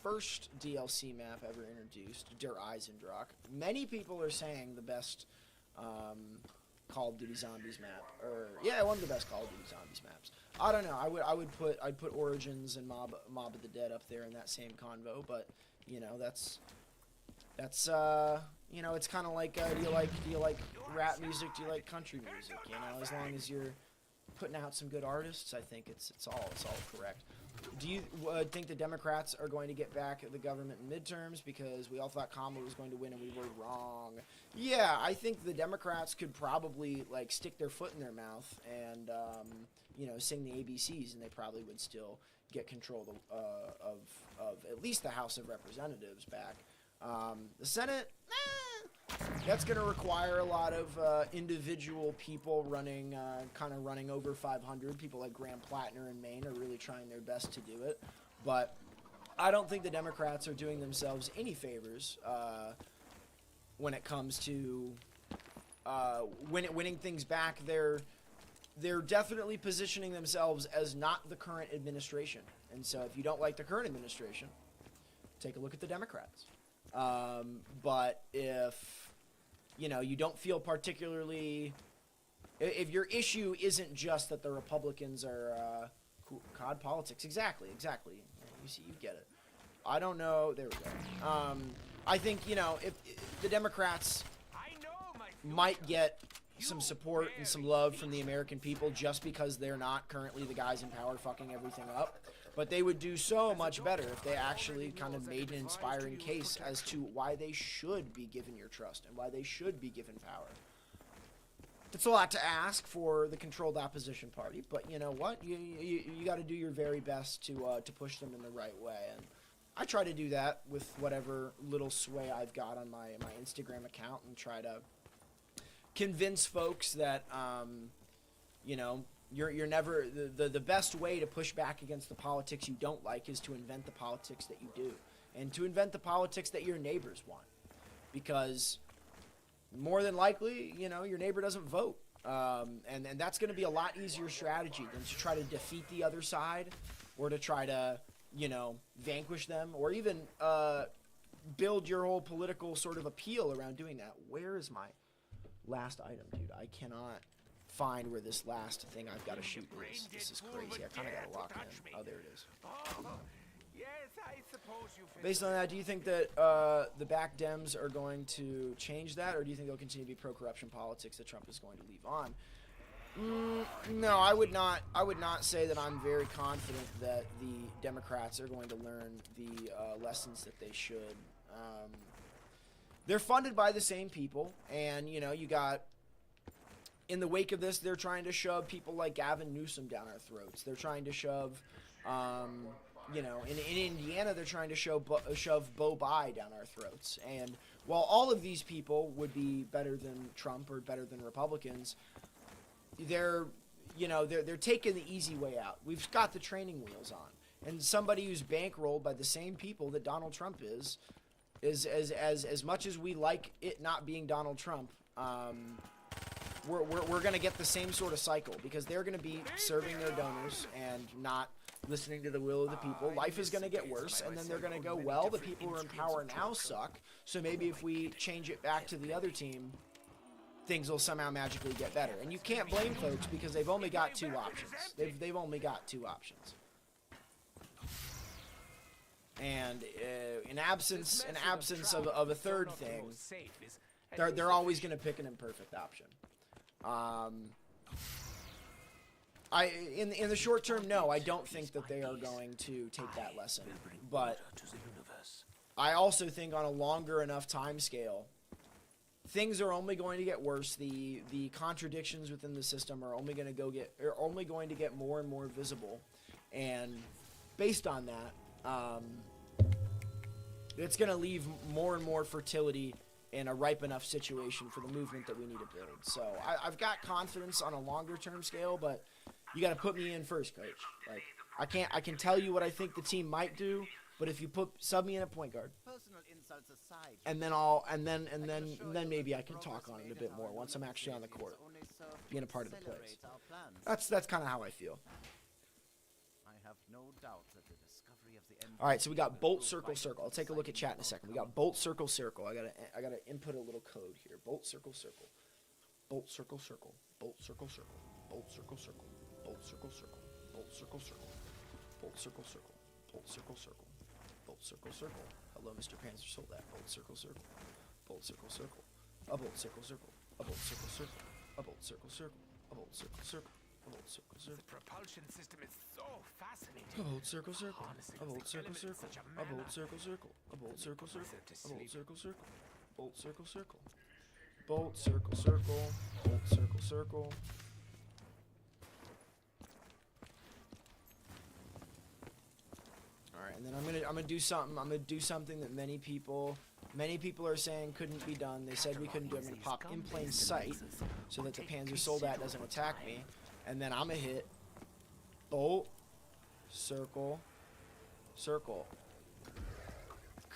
first DLC map ever introduced, Der EisenDrache. Many people are saying the best Call of Duty Zombies map, or yeah, one of the best Call of Duty Zombies maps. I don't know. I'd put Origins and Mob of the Dead up there in that same convo, but you know, that's you know, it's kind of like do you like rap music? Do you like country music? You know, as long as you're putting out some good artists. I think it's all correct. Do you think the Democrats are going to get back at the government in midterms because we all thought Kamala was going to win and we were wrong? Yeah, I think the Democrats could probably like stick their foot in their mouth and you know, sing the ABCs, and they probably would still get control of at least the House of Representatives back. The Senate, that's going to require a lot of individual people running, kind of running over 500. People like Graham Plattner in Maine are really trying their best to do it. But I don't think the Democrats are doing themselves any favors when it comes to winning things back. They're definitely positioning themselves as not the current administration. And so if you don't like the current administration, take a look at the Democrats. But if, you know, you don't feel particularly, if your issue isn't just that the Republicans are COD politics, exactly. You see, you get it. I don't know. There we go. I think, you know, if the Democrats might get some support and some love from the American people just because they're not currently the guys in power fucking everything up. But they would do so much better if they actually kind of made an inspiring case as to why they should be given your trust and why they should be given power. It's a lot to ask for the controlled opposition party, but you know what? You got to do your very best to push them in the right way. And I try to do that with whatever little sway I've got on my Instagram account and try to convince folks that, you know, you're never the best way to push back against the politics you don't like is to invent the politics that you do, and to invent the politics that your neighbors want, because more than likely, you know, your neighbor doesn't vote, and that's going to be a lot easier strategy than to try to defeat the other side or to try to, you know, vanquish them or even build your whole political sort of appeal around doing that. Where is my last item, dude? I cannot find where this last thing I've got to shoot is. This is crazy. I kind of got to lock in. Oh, there it is. Yes, I suppose you. Based on that, do you think that the back Dems are going to change that, or do you think they'll continue to be pro-corruption politics that Trump is going to leave on? No, I would not. I would not say that I'm very confident that the Democrats are going to learn the lessons that they should. They're funded by the same people, and you know, you got. In the wake of this, they're trying to shove people like Gavin Newsom down our throats. They're trying to shove, you know, in Indiana, they're trying to shove Bo Bai down our throats. And while all of these people would be better than Trump or better than Republicans, they're taking the easy way out. We've got the training wheels on. And somebody who's bankrolled by the same people that Donald Trump is as much as we like it not being Donald Trump, we're going to get the same sort of cycle because they're going to be serving their donors and not listening to the will of the people. Life is going to get worse, and then they're going to go, well, the people who are in power now suck, so maybe if we change it back to the other team, things will somehow magically get better. And you can't blame folks because they've only got two options. They've only got two options. And in absence of a third thing, they're always going to pick an imperfect option. In the short term, no, I don't think that they are going to take that lesson. But I also think on a longer enough time scale, things are only going to get worse. The contradictions within the system are only going to get more and more visible. And based on that, it's going to leave more and more fertility in a ripe enough situation for the movement that we need to build. So I've got confidence on a longer term scale, but you got to put me in first, coach. Like I can tell you what I think the team might do, but if you sub me in at point guard, and then maybe I can talk on it a bit more once I'm actually on the court, being a part of the plays. That's kind of how I feel. I have no doubt that the discovery of the end. All right, so we got bolt, circle, circle. I'll take a look at chat in a second. We got bolt, circle, circle. I gotta input a little code here. Bolt, circle, circle. Bolt, circle, circle. Bolt, circle, circle. Bolt, circle, circle. Bolt, circle, circle. Bolt, circle, circle. Bolt, circle, circle. Bolt, circle, circle. Bolt, circle, circle. Hello, Mr. Panzer Soldat. Bolt, circle, circle. Bolt, circle, circle. A bolt, circle, circle. A bolt, circle, circle. A bolt, circle, circle. A bolt, circle, circle. hold circle, circle. The propulsion system is so fascinating. A hold circle, circle. Harnessing A of hold the circle, elements in circle. such a A hold manner. circle, circle. A bolt circle, circle. Put it to A bolt sleep. circle, circle. Bolt circle, circle. Bolt circle, circle. Bolt circle, circle. All right, and then I'm gonna do something. I'm gonna do something that many people are saying couldn't be done. They said we couldn't do it. I'm gonna pop in plain sight so that the Panzer Soldat doesn't attack me, and then I'm gonna hit bolt, circle, circle,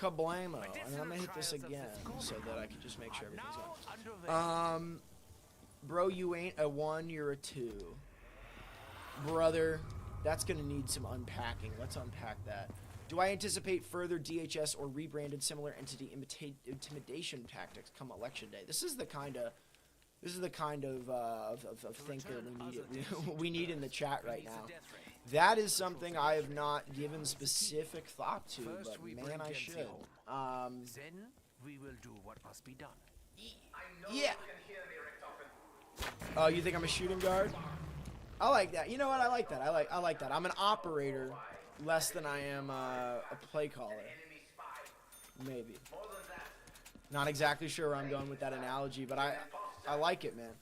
kablamo, and then I'm gonna hit this again so that I can just make sure everything's on. Bro, you ain't a 1, you're a 2. Brother, that's gonna need some unpacking. Let's unpack that. Do I anticipate further DHS or rebranded similar entity intimidation tactics come election day? This is the kind of thinker we need in the chat right now. That is something I have not given specific thought to, but man, I should. Then we will do what must be done. Yeah. Oh, you think I'm a shooting guard? I like that. You know what? I like that. I like that. I'm an operator less than I am a play caller. Maybe. Not exactly sure where I'm going with that analogy, but I like it, man.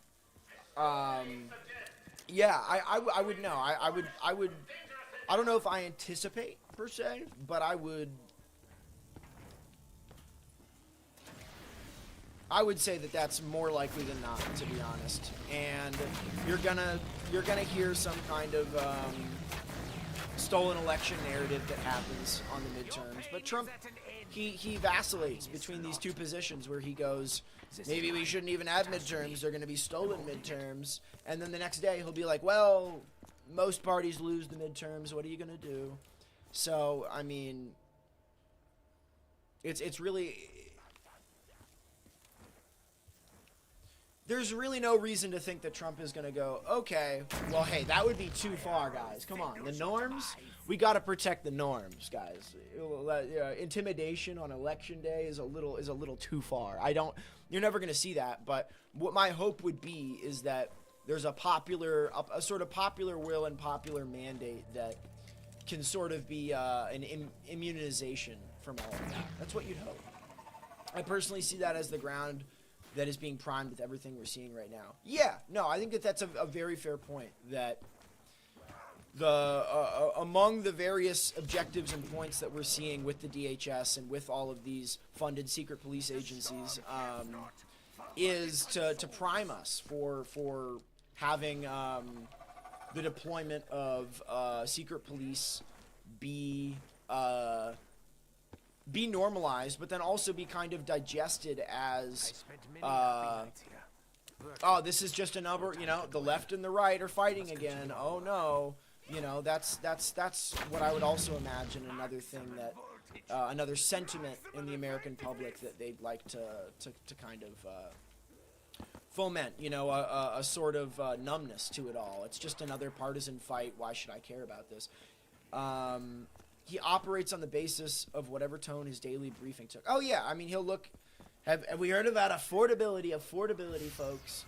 Yeah, I would know. I would. I don't know if I anticipate per se, but I would say that that's more likely than not, to be honest. And you're gonna hear some kind of stolen election narrative that happens on the midterms. But Trump, he vacillates between these two positions where he goes, maybe we shouldn't even have midterms, they're gonna be stolen midterms, and then the next day he'll be like, well, most parties lose the midterms, what are you gonna do? So I mean, it's really, there's really no reason to think that Trump is going to go, okay, well, hey, that would be too far, guys. Come on. The norms, we got to protect the norms, guys. Intimidation on election day is a little too far. You're never going to see that, but what my hope would be is that there's a sort of popular will and popular mandate that can sort of be an immunization from all of that. That's what you'd hope. I personally see that as the ground that is being primed with everything we're seeing right now. Yeah, no, I think that's a very fair point, that among the various objectives and points that we're seeing with the DHS and with all of these funded secret police agencies is to prime us for having the deployment of secret police be normalized, but then also be kind of digested as, oh, this is just another, the left and the right are fighting again. Oh no, that's what I would also imagine another thing that, another sentiment in the American public that they'd like to kind of foment, a sort of numbness to it all. It's just another partisan fight. Why should I care about this? He operates on the basis of whatever tone his daily briefing took. Oh yeah, I mean, he'll look. Have we heard about affordability? Affordability, folks.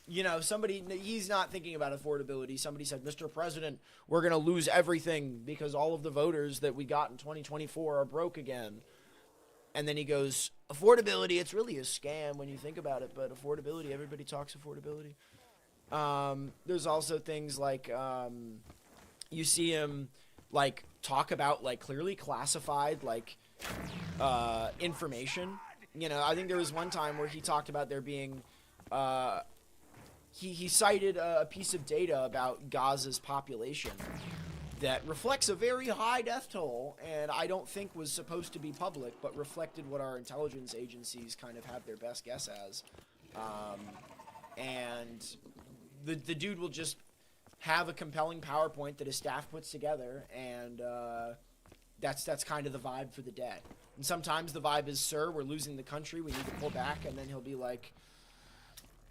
He's not thinking about affordability. Somebody said, Mr. President, we're gonna lose everything because all of the voters that we got in 2024 are broke again. And then he goes, affordability, it's really a scam when you think about it, but affordability, everybody talks affordability. There's also things like, you see him talk about clearly classified information. I think there was one time where he talked about there being he cited a piece of data about Gaza's population that reflects a very high death toll, and I don't think was supposed to be public, but reflected what our intelligence agencies kind of have their best guess as. And the dude will just have a compelling PowerPoint that his staff puts together, and that's kind of the vibe for the day. And sometimes the vibe is, sir, we're losing the country, we need to pull back, and then he'll be like,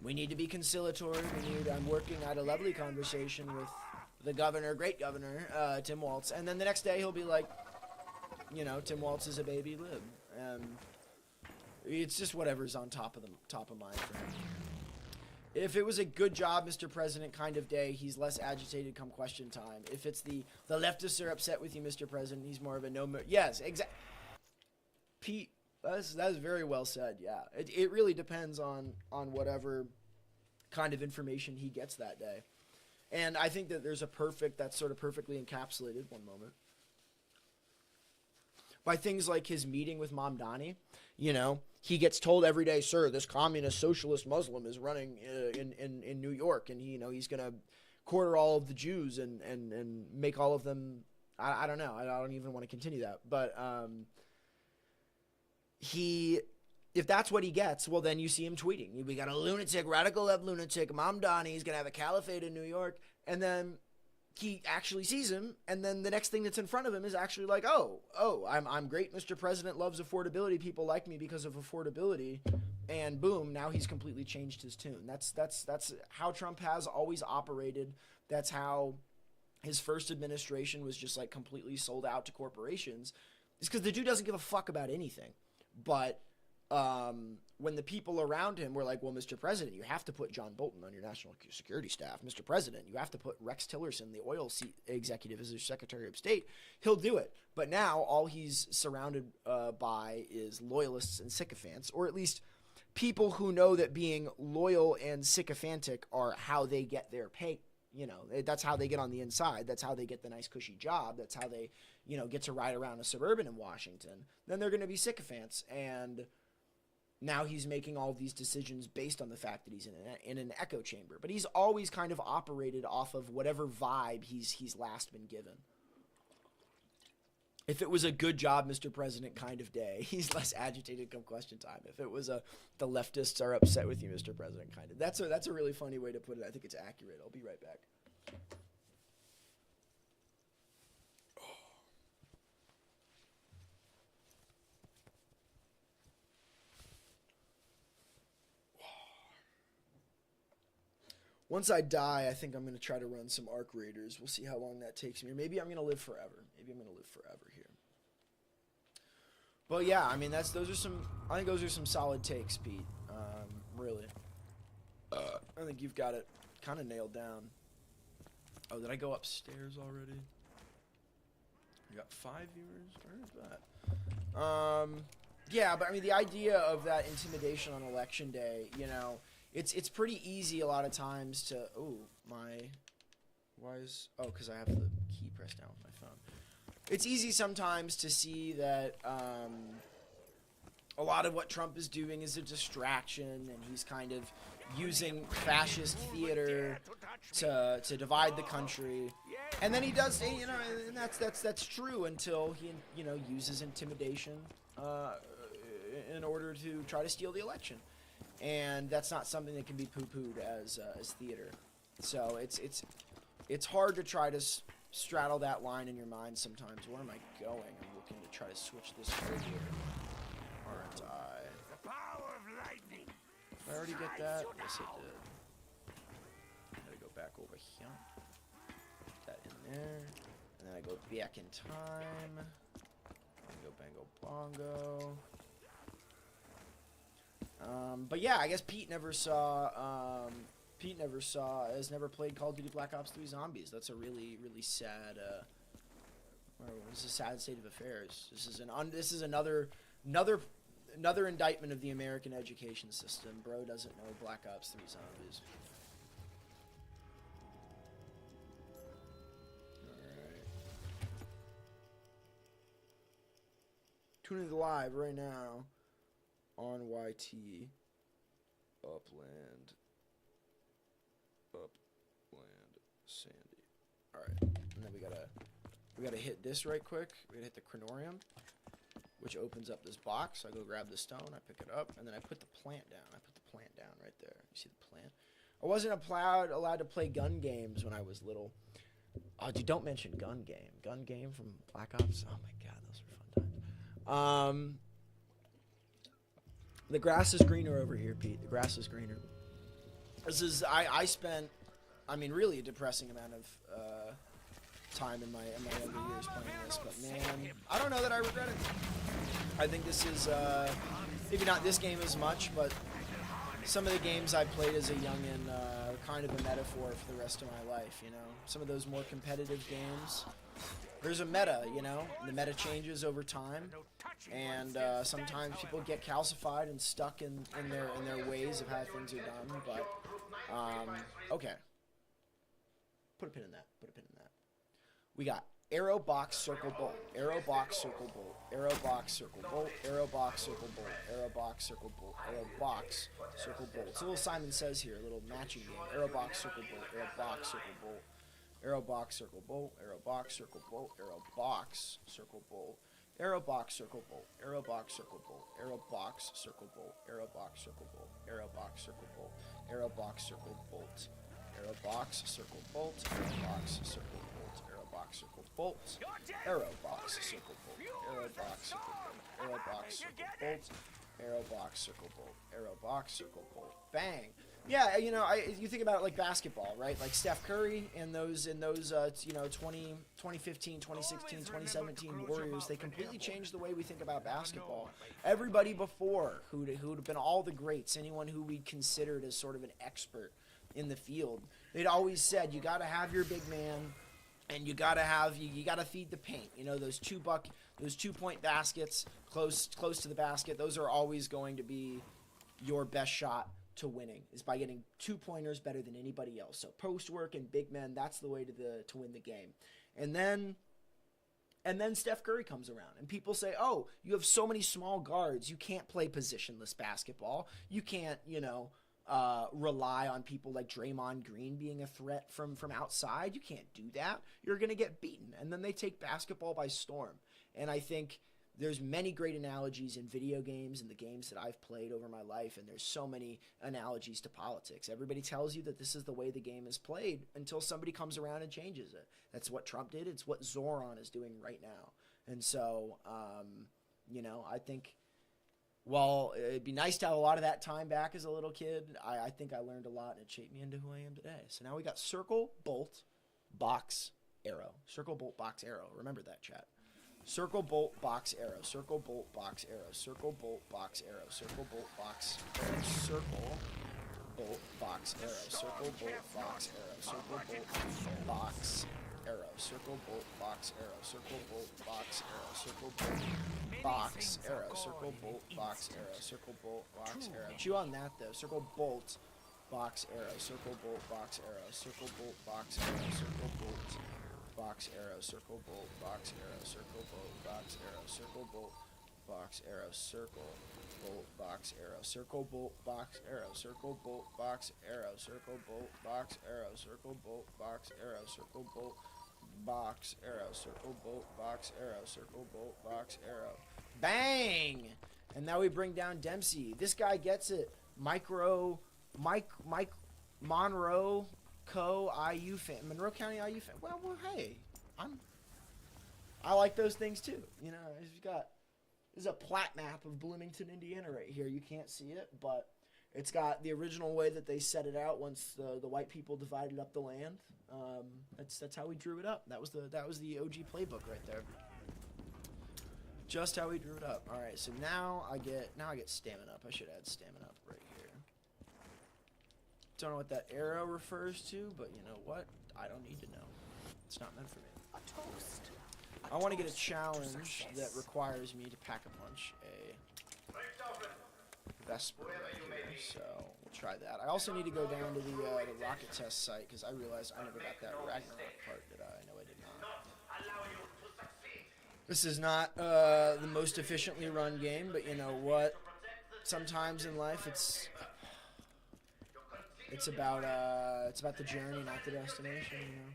we need to be conciliatory, I'm working at a lovely conversation with the governor, great governor, Tim Walz, and then the next day he'll be like, Tim Walz is a baby lib. It's just whatever's on top of mind for him. If it was a good job, Mr. President kind of day, he's less agitated come question time. If it's the leftists are upset with you, Mr. President, he's more of a no. Yes, exactly. Pete, that's very well said. Yeah, it really depends on whatever kind of information he gets that day, and I think that that's sort of perfectly encapsulated. One moment. By things like his meeting with Mamdani, he gets told every day, sir, this communist socialist Muslim is running in New York, and he's going to quarter all of the Jews and make all of them. I don't know. I don't even want to continue that, but if that's what he gets, well, then you see him tweeting. We got a lunatic, radical left lunatic, Mamdani. He's going to have a caliphate in New York, and then he actually sees him, and then the next thing that's in front of him is actually like, oh, I'm great. Mr. President loves affordability. People like me because of affordability, and boom, now he's completely changed his tune. That's how Trump has always operated. That's how his first administration was just like completely sold out to corporations. It's because the dude doesn't give a fuck about anything. But when the people around him were like, well, Mr. President, you have to put John Bolton on your national security staff. Mr. President, you have to put Rex Tillerson, the oil executive, as your Secretary of State. He'll do it. But now all he's surrounded by is loyalists and sycophants, or at least people who know that being loyal and sycophantic are how they get their pay. That's how they get on the inside. That's how they get the nice cushy job. That's how they, get to ride around a Suburban in Washington. Then they're going to be sycophants. And now he's making all of these decisions based on the fact that he's in an echo chamber. But he's always kind of operated off of whatever vibe he's last been given. If it was a good job, Mr. President kind of day, he's less agitated come question time. If it was the leftists are upset with you, Mr. President kind of. That's a really funny way to put it. I think it's accurate. I'll be right back. Once I die, I think I'm going to try to run some Arc Raiders. We'll see how long that takes me. Or maybe I'm going to live forever. Maybe I'm going to live forever here. But yeah, I mean, I think those are some solid takes, Pete. Really. I think you've got it kind of nailed down. Oh, did I go upstairs already? We got 5 viewers? Where is that? Yeah, but I mean, the idea of that intimidation on election day, it's pretty easy a lot of times to, because I have the key pressed down with my phone. It's easy sometimes to see that a lot of what Trump is doing is a distraction, and he's kind of using fascist theater to divide the country. And then he does, and that's true until he, uses intimidation in order to try to steal the election. And that's not something that can be poo-pooed as theater. So it's hard to try to straddle that line in your mind sometimes. Where am I going? I'm looking to try to switch this over here. Aren't I? The power of lightning. Did I already get that? Yes, I did. Gotta go back over here. Put that in there. And then I go back in time. Bingo, bango, bongo. But yeah, I guess Pete never has never played Call of Duty Black Ops 3 Zombies. That's a really, really sad, this is a sad state of affairs. This is another indictment of the American education system. Bro doesn't know Black Ops 3 Zombies. Alright. Tune into live right now on YT. Upland Sandy. Alright. And then we gotta hit this right quick. We gotta hit the Crenorium, which opens up this box. I go grab the stone, I pick it up, and then I put the plant down. I put the plant down right there. You see the plant? I wasn't allowed to play gun games when I was little. Oh, dude, don't mention gun game. Gun game from Black Ops. Oh my god, those were fun times. The grass is greener over here, Pete. The grass is greener. I spent, really a depressing amount of time in my younger years playing this, but man, I don't know that I regret it. I think this is maybe not this game as much, but some of the games I played as a youngin are kind of a metaphor for the rest of my life, you know? Some of those more competitive games, there's a meta, you know? The meta changes over time, and sometimes people get calcified and stuck in their ways of how things are done, but, okay. Put a pin in that, put a pin in that. We got arrow, box, circle, bolt. Arrow, box, circle, bolt. Arrow, box, circle, bolt. Arrow, box, circle, bolt. Arrow, box, circle, bolt. Arrow, box, circle, bolt. It's a little Simon Says here, a little matching game. Arrow, box, circle, bolt. Arrow, box, circle, bolt. Arrow, box, circle, bolt. Arrow, box, circle, bolt. Arrow, box, circle, bolt. Arrow, box, circle, bolt. Arrow, box, circle, bolt. Arrow, box, circle, bolt. Arrow, box, circle, bolt. Arrow, box, circle, bolt. Arrow, box, circle, bolt. Arrow, box, circle, bolt. Arrow, box, circle, bolt. Arrow, box, circle, bolt. Arrow, box, circle, bolt. Arrow, box, circle, bolt. Arrow, box, circle, bolt. Arrow, box, circle, bolt. Arrow, box, circle, bolt. Bang. Yeah, you know, you think about it like basketball, right? Like Steph Curry and those you know, 2015, 2016, 2017 Warriors, they completely changed the way we think about basketball. Everybody before who'd have been all the greats, anyone who we considered as sort of an expert in the field, they'd always said you got to have your big man, and you got to feed the paint. You know, those 2-point baskets close to the basket, those are always going to be your best shot to winning, is by getting 2-pointers better than anybody else. So post work and big men, that's the way to win the game. And then Steph Curry comes around, and people say, oh, you have so many small guards, you can't play positionless basketball. You can't, you know, rely on people like Draymond Green being a threat from outside. You can't do that. You're going to get beaten. And then they take basketball by storm. And I think there's many great analogies in video games and the games that I've played over my life, and there's so many analogies to politics. Everybody tells you that this is the way the game is played until somebody comes around and changes it. That's what Trump did. It's what Zoran is doing right now. And so, you know, I think, well, it'd be nice to have a lot of that time back as a little kid. I think I learned a lot, and it shaped me into who I am today. So now we got circle, bolt, box, arrow. Circle, bolt, box, arrow. Remember that, chat. Circle, bolt, box, arrow. Circle, bolt, box, arrow. Circle, bolt, box, arrow. Circle, bolt, box, arrow. Circle, bolt, box, arrow. Circle, bolt, box, arrow. Circle, bolt, box, arrow. Circle, bolt, box, arrow. Circle, bolt, box, arrow. Circle, bolt, box, arrow. Circle, bolt, box, arrow. Circle, bolt, box, arrow. Chew on that, though. Circle, bolt, box, arrow. Circle, bolt, box, arrow. Circle, bolt, box, arrow. Circle, bolt, box, arrow. Circle, bolt, box, arrow. Circle, bolt, box, arrow. Circle, bolt, box, arrow. Circle, bolt, box, arrow. Circle, bolt, box, arrow. Circle, bolt, box, arrow. Circle, bolt, box, arrow. Circle, bolt, box, arrow. Circle, bolt, box, arrow. Circle, bolt, box, arrow. Circle, bolt, box, arrow. Bang! And now we bring down Dempsey. This guy gets it. Mike Monroe IU fan, Monroe County IU fan. Well, hey, I like those things too. You know, there's a plat map of Bloomington, Indiana right here. You can't see it, but it's got the original way that they set it out once the white people divided up the land. That's how we drew it up. That was the OG playbook right there. Just how we drew it up. All right, so now I get stamina up. I should add stamina up right here. Don't know what that arrow refers to, but you know what? I don't need to know. It's not meant for me. A toast. I want to get a challenge that requires me to pack a punch a Vesper right here, so we'll try that. I also need to go down to the rocket test site because I realized I never got that Ragnarok part, did I? No, I did not. This is not the most efficiently run game, but you know what? Sometimes in life it's about the journey, not the destination, you know.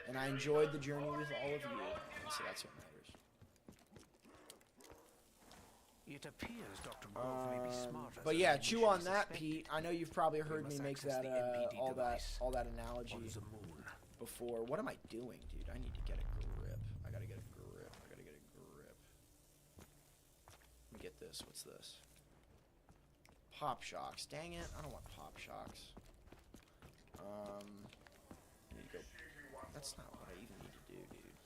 And I enjoyed the journey with all of you, and so that's what matters. It appears Dr. Grove may be smarter. But yeah, chew on that, Pete. I know you've probably heard me make that all that analogy before. What am I doing, dude? I need to get a grip. I gotta get a grip. Let me get this. What's this? Pop shocks. Dang it! I don't want pop shocks. Need to go. That's not what I even need to do, dude.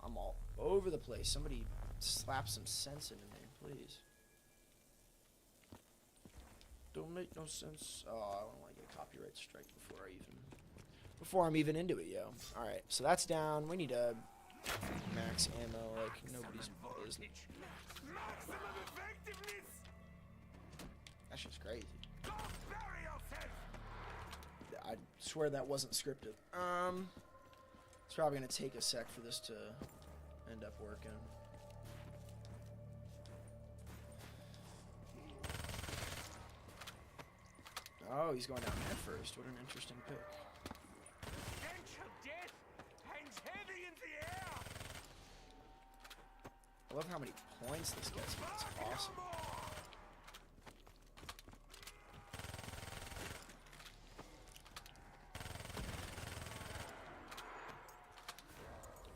I'm all over the place. Somebody slap some sense into me, please. Don't make no sense. Oh, I don't want to get a copyright strike before I'm even into it, yo. All right, so that's down. We need a max ammo like nobody's business. That's just crazy. I swear that wasn't scripted. It's probably gonna take a sec for this to end up working. Oh, he's going down head first. What an interesting pick. I love how many points this gets me. It's awesome.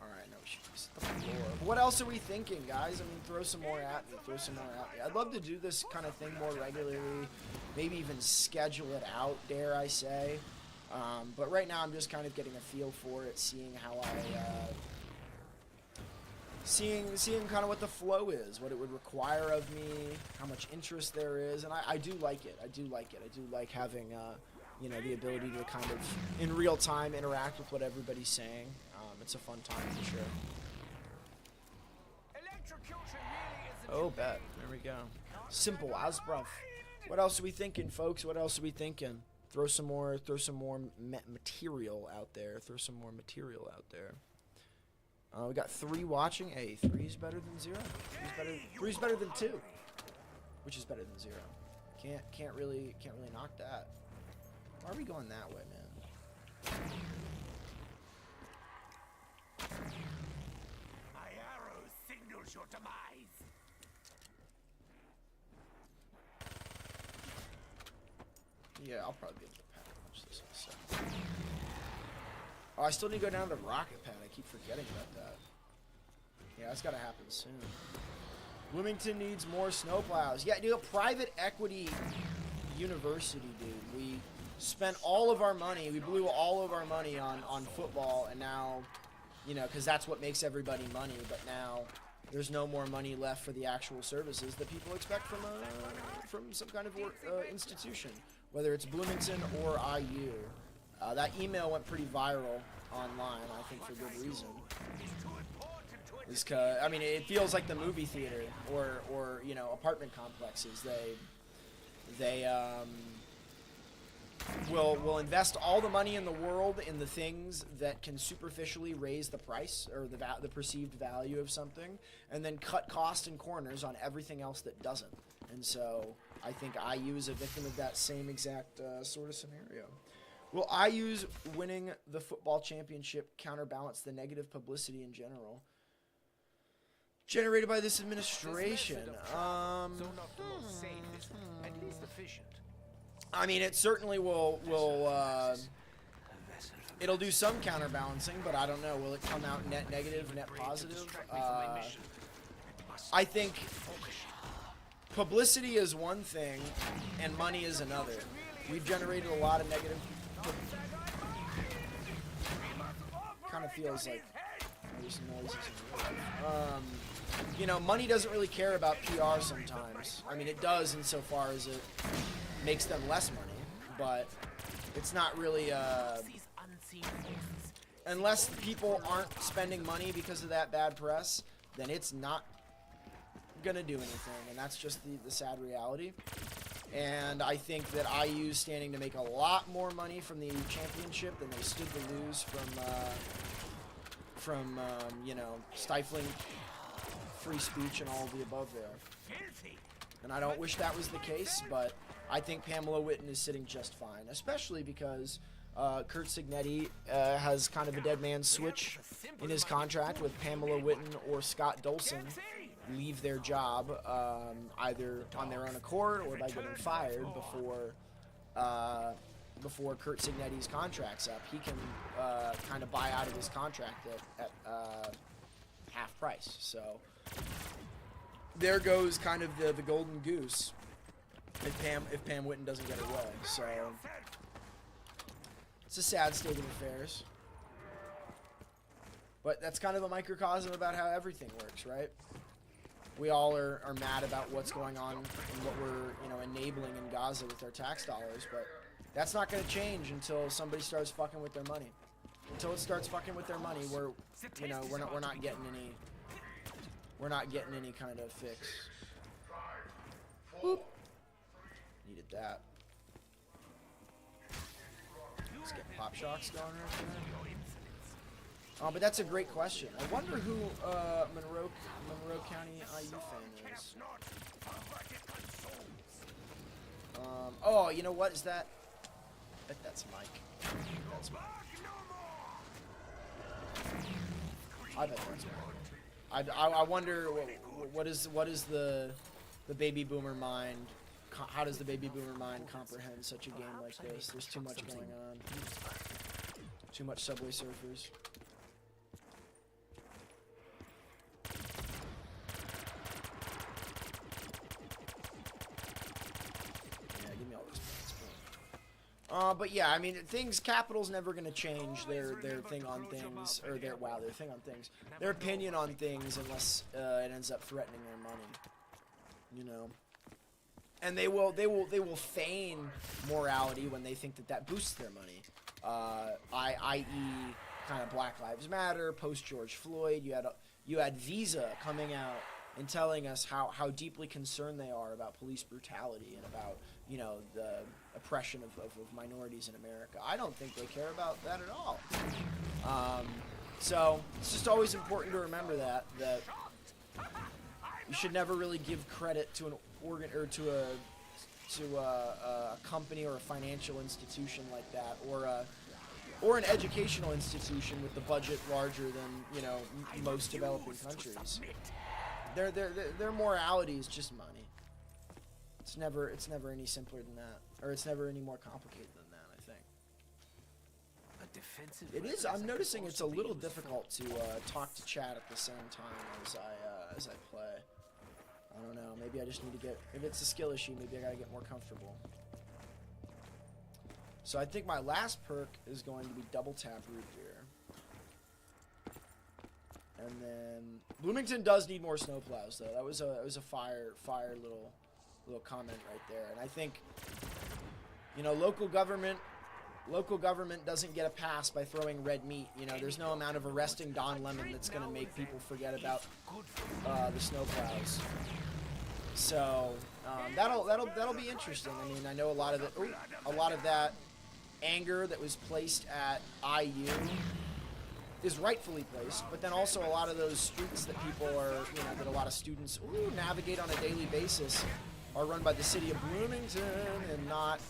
Alright, no, we should just hit the floor. What else are we thinking, guys? I mean, throw some more at me. Throw some more at me. I'd love to do this kind of thing more regularly. Maybe even schedule it out, dare I say. But right now I'm just kind of getting a feel for it, seeing how I... Seeing kind of what the flow is, what it would require of me, how much interest there is, and I do like it. I do like it. I do like having, you know, the ability to kind of, in real time, interact with what everybody's saying. It's a fun time for sure. Oh, bet. There we go. Simple as bruv. What else are we thinking, folks? What else are we thinking? Throw some more material out there. Throw some more material out there. We got 3 watching. Hey, 3 is better than 0. 3 is better than 2, which is better than 0. Can't really knock that. Why are we going that way, man? My arrow signals your demise. Yeah, I'll probably be able to pack punch this in a second. Oh, I still need to go down to the rocket pad. I keep forgetting about that. Yeah, that's got to happen soon. Bloomington needs more snowplows. Yeah, dude, a private equity university, dude. We spent all of our money. We blew all of our money on football, and now, you know, because that's what makes everybody money. But now there's no more money left for the actual services that people expect from some kind of institution, whether it's Bloomington or IU. That email went pretty viral online, I think for good reason. I mean, it feels like the movie theater or you know, apartment complexes. They will invest all the money in the world in the things that can superficially raise the price or the perceived value of something, and then cut costs and corners on everything else that doesn't. And so I think IU is a victim of that same exact sort of scenario. Will IU's winning the football championship counterbalance the negative publicity in general generated by this administration? So not the most safe, at least efficient. I mean, it certainly will it'll do some counterbalancing, but I don't know. Will it come out net negative, net positive? I think publicity is one thing and money is another. We've generated a lot of negative. Kind of feels like there's noises in the room. You know, money doesn't really care about PR sometimes. I mean, it does insofar as it makes them less money, but it's not really unless people aren't spending money because of that bad press, then it's not gonna do anything, and that's just the sad reality. And I think that IU's standing to make a lot more money from the championship than they stood to lose from you know, stifling free speech and all of the above there. And I don't wish that was the case, but I think Pamela Whitten is sitting just fine, especially because Kurt Signetti has kind of a dead man switch in his contract with Pamela Whitten or Scott Dolson leave their job either on their own accord or by getting fired before Kurt Signetti's contract's up. He can kind of buy out of his contract at half price. So there goes kind of the golden goose if Pam Whitten doesn't get her way. So it's a sad state of affairs. But that's kind of a microcosm about how everything works, right? we all are mad about what's going on and what we're, you know, enabling in Gaza with our tax dollars, but that's not going to change until somebody starts fucking with their money. Until it starts fucking with their money, we're not getting any kind of fix. Boop. Needed that. Let's get pop shocks going right there. Oh, but that's a great question. I wonder who Monroe County IU fan is. Oh, you know what is that? I bet that's Mike. That's Mike. I bet that's Mike. I wonder what is the baby boomer mind. How does the baby boomer mind comprehend such a game like this? There's too much going on. Too much Subway Surfers. Yeah, give me all those points. But yeah, I mean, Capital's never gonna change their thing on things, or their thing on things, their opinion on things, unless it ends up threatening their money. You know. And they will feign morality when they think that boosts their money. I.e. kind of Black Lives Matter, post George Floyd. You had Visa coming out and telling us how deeply concerned they are about police brutality and about, you know, the oppression of minorities in America. I don't think they care about that at all. So it's just always important to remember that you should never really give credit to an organ or to a company or a financial institution like that, or an educational institution with the budget larger than, you know, most developing countries. Their morality is just money. It's never any simpler than that, or it's never any more complicated than that, I think. It is. I'm noticing it's a little difficult to talk to chat at the same time as I play. I don't know. Maybe I just need to get. If it's a skill issue, maybe I gotta get more comfortable. So I think my last perk is going to be double tap root beer. And then Bloomington does need more snowplows, though. That was a fire little comment right there. And I think, you know, local government doesn't get a pass by throwing red meat. You know, there's no amount of arresting Don Lemon that's going to make people forget about the snowplows. So that'll be interesting. I mean, I know a lot of that anger that was placed at IU is rightfully placed, but then also a lot of those streets that people are, you know, that a lot of students navigate on a daily basis are run by the city of Bloomington and not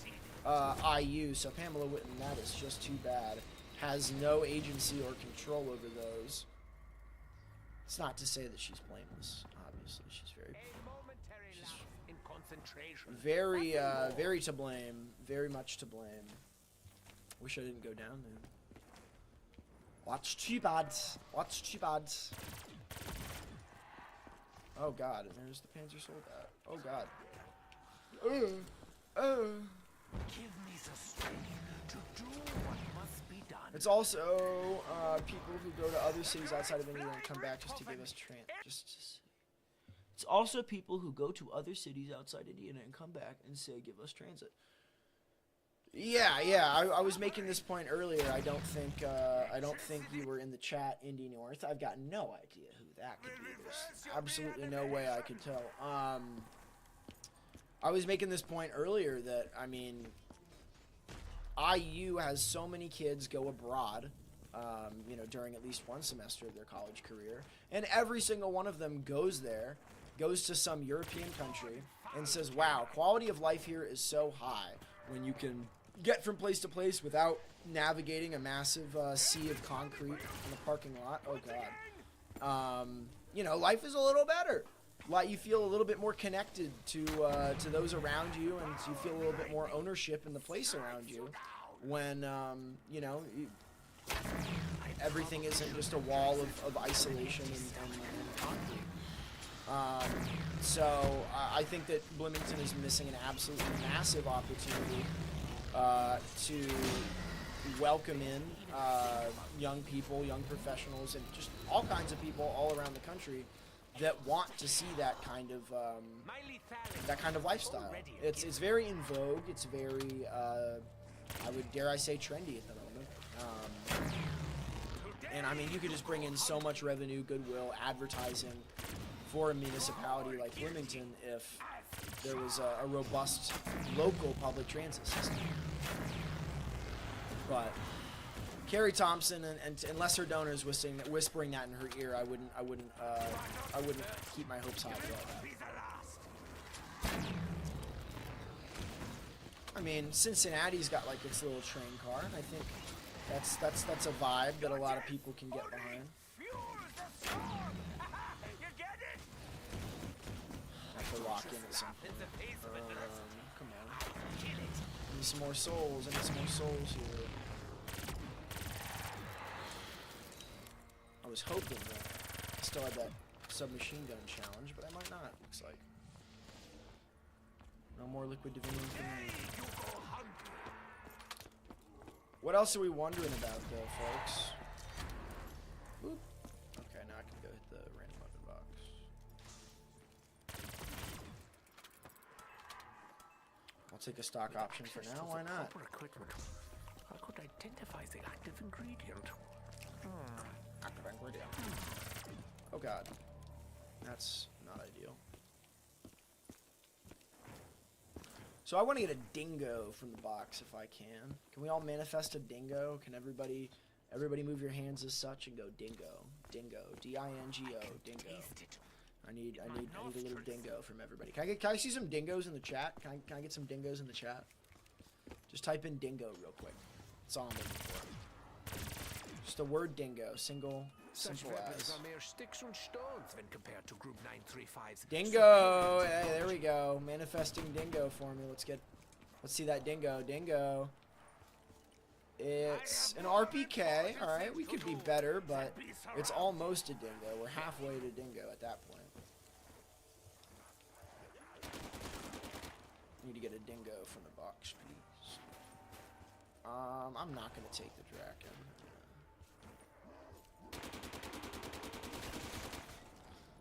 IU. So Pamela Whitten, that is just too bad, has no agency or control over those. It's not to say that she's blameless. Obviously, she's very to blame, very much to blame. Wish I didn't go down there. Watch too bad. Oh god, and there's the Panzer Soldat. Oh god. Give me the strength to do what must be done. It's also people who go to other cities outside of India and come back just to give us It's also people who go to other cities outside Indiana and come back and say, give us transit. Yeah, I was making this point earlier. I don't think you were in the chat, Indy North. I've got no idea who that could be. There's absolutely no way I could tell. I was making this point earlier that, I mean, IU has so many kids go abroad, you know, during at least one semester of their college career, and every single one of them goes to some European country and says, wow, quality of life here is so high when you can get from place to place without navigating a massive sea of concrete in a parking lot. Oh god. You know, life is a little better. You feel a little bit more connected to those around you, and you feel a little bit more ownership in the place around you when you know, everything isn't just a wall of isolation and concrete. So I think that Bloomington is missing an absolutely massive opportunity to welcome in young people, young professionals, and just all kinds of people all around the country that want to see that kind of lifestyle. It's very in vogue. It's very dare I say trendy at the moment. And I mean, you could just bring in so much revenue, goodwill, advertising for a municipality like Wilmington if there was a robust local public transit system. But Carrie Thompson and lesser donors whispering that in her ear, I wouldn't keep my hopes high for all that. I mean, Cincinnati's got like its little train car, and I think that's a vibe that a lot of people can get behind. I have to lock in at some point. Come on. I need some more souls. I need some more souls here. I was hoping that I still had that submachine gun challenge, but I might not, looks like. No more liquid divinium for me. What else are we wondering about, though, folks? Oop. Okay, now I can go hit the random weapon box. I'll take a stock option for now. Why not? I could identify the active ingredient. Active ingredient. Oh god, that's not ideal. So I want to get a dingo from the box if I can. Can we all manifest a dingo? Can everybody move your hands as such and go dingo, dingo, D-I-N-G-O, dingo. I need a little dingo from everybody. Can I see some dingoes in the chat? Can I get some dingoes in the chat? Just type in dingo real quick. That's all I'm looking for. Just the word dingo, simple as. Are mere sticks and stones when compared to Group 935's. Dingo! Hey, there we go. Manifesting dingo for me. Let's see that dingo. Dingo. It's an RPK. All right, we could be better, but it's almost a dingo. We're halfway to dingo at that point. Need to get a dingo from the box, please. I'm not gonna take the Draken.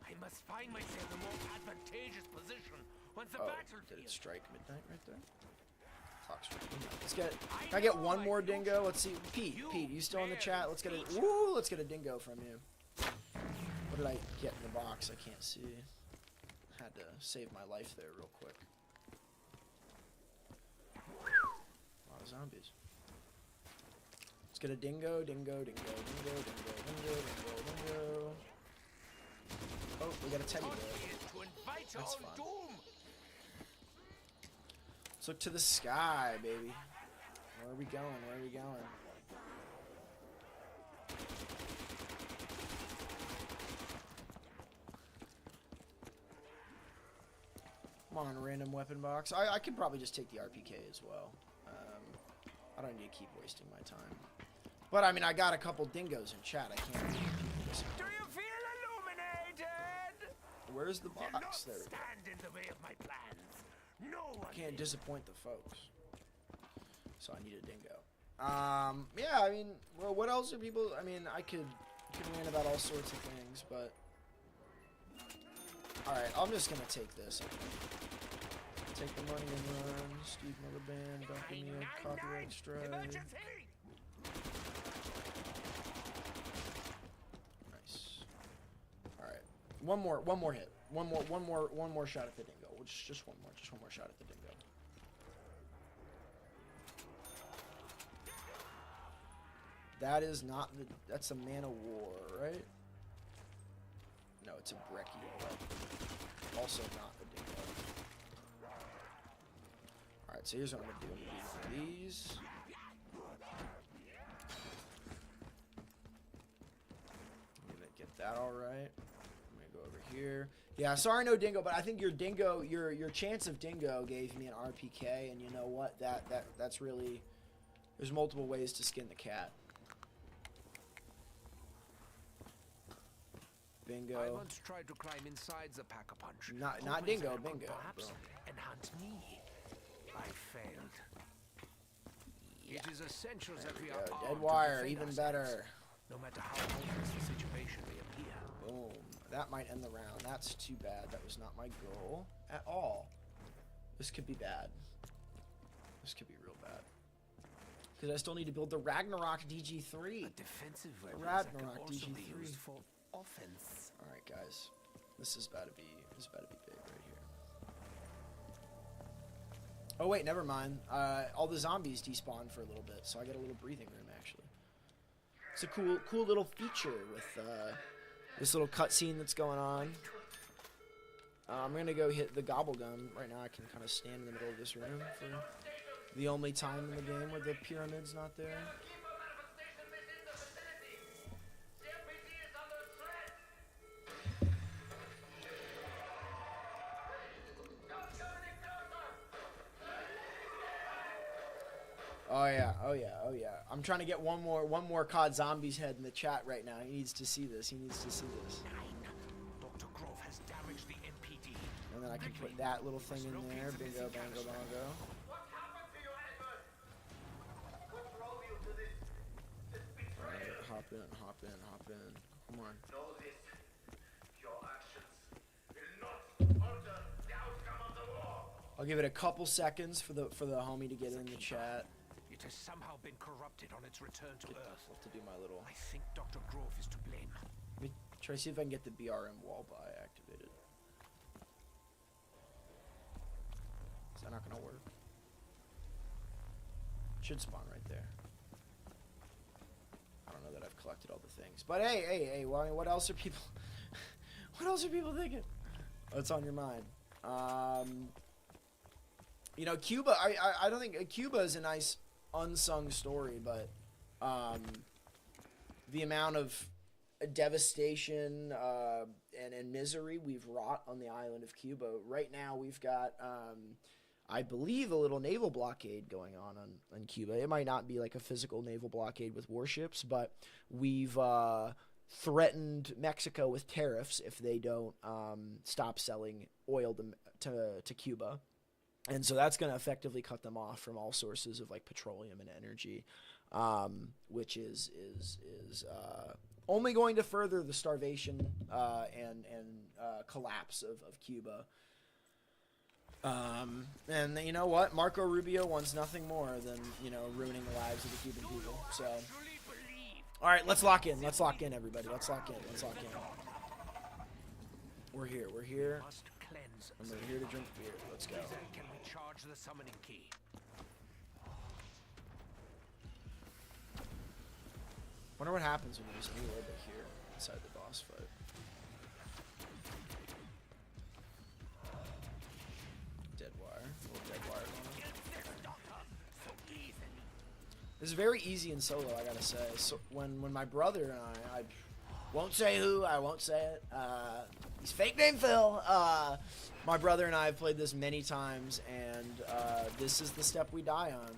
I must find myself a more advantageous position once the battlefield. Did it strike midnight right there? Clock strike midnight. Let's get. Can I get one more dingo? Let's see. Pete, you still in the chat? Let's get a. Woo! Let's get a dingo from you. What did I get in the box? I can't see. Had to save my life there real quick. A lot of zombies. Let's get a dingo, dingo, dingo, dingo, dingo, dingo, dingo, dingo. Oh, we got a teddy bear. That's fun. Let's look to the sky, baby. Where are we going? Where are we going? Come on, random weapon box. I could probably just take the RPK as well. I don't need to keep wasting my time. But I mean, I got a couple dingoes in chat. I can't leave people this. Do you feel illuminated? Where's the box? There we go. Stand in the way of my plans. No one Can't disappoint the folks. So I need a dingo. Yeah, I mean, well, what else are people? I mean, I could rant about all sorts of things, but all right, I'm just gonna take this. I think. Take the money and run. Steve Miller Band, don't give me a copyright strike. Nice. All right, one more hit. One more shot at the dingo. Just one more shot at the dingo. That is not the. That's a man of war, right? No, it's a brekkie. Also not the dingo. All right, so here's what I'm gonna do. I'm gonna do one of these. I'm gonna get that all right. I'm gonna go over here. Yeah, sorry, no dingo, but I think your dingo, your chance of dingo gave me an RPK, and you know what? That's really. There's multiple ways to skin the cat. Bingo. I once tried to climb inside the pack-a-punch. Not dingo, bingo. Perhaps and hunt me. I failed. Yeah. It is essential There that we we are go. armed Dead to wire, defend even ourselves, better. no matter how hopeless the situation may appear. Boom. That might end the round. That's too bad. That was not my goal at all. This could be bad. This could be real bad. Because I still need to build the Ragnarok DG3. A defensive weapon Ragnarok can also be DG3. used for offense. All right, guys. This is about to be big right here. Oh wait, never mind. All the zombies despawn for a little bit, so I get a little breathing room actually. It's a cool little feature with this little cutscene that's going on. I'm gonna go hit the gobble gum right now. I can kind of stand in the middle of this room for the only time in the game where the pyramid's not there. Oh yeah. I'm trying to get one more COD Zombies head in the chat right now. He needs to see this. Dr. Grove has damaged the MPD. And then I can put that little thing in there. Bingo, bango, bongo. Alright, hop in. Come on. I'll give it a couple seconds for the homie to get in the chat. It has somehow been corrupted on its return to Earth. I'll have to do my little. I think Dr. Grove is to blame. Let me try to see if I can get the BRM wall buy activated. Is that not gonna work? Should spawn right there. I don't know that I've collected all the things, but hey, what else are people? What else are people thinking? What's on your mind? You know, Cuba. I don't think Cuba is a nice unsung story, but the amount of devastation and misery we've wrought on the island of Cuba. Right now, we've got, I believe, a little naval blockade going on Cuba. It might not be like a physical naval blockade with warships, but we've threatened Mexico with tariffs if they don't stop selling oil to Cuba. And so that's going to effectively cut them off from all sources of like petroleum and energy, which is only going to further the starvation and collapse of Cuba. And you know what? Marco Rubio wants nothing more than, you know, ruining the lives of the Cuban people. So, all right, let's lock in. Let's lock in, everybody. Let's lock in. We're here. And we're here to drink beer. Let's go. Can we charge the summoning key? Wonder what happens when there's any orbit here inside the boss fight. Dead wire. A little dead wire going on. This is very easy in solo, I gotta say. So when my brother and I won't say who, I won't say it. He's fake name Phil. My brother and I have played this many times, and this is the step we die on.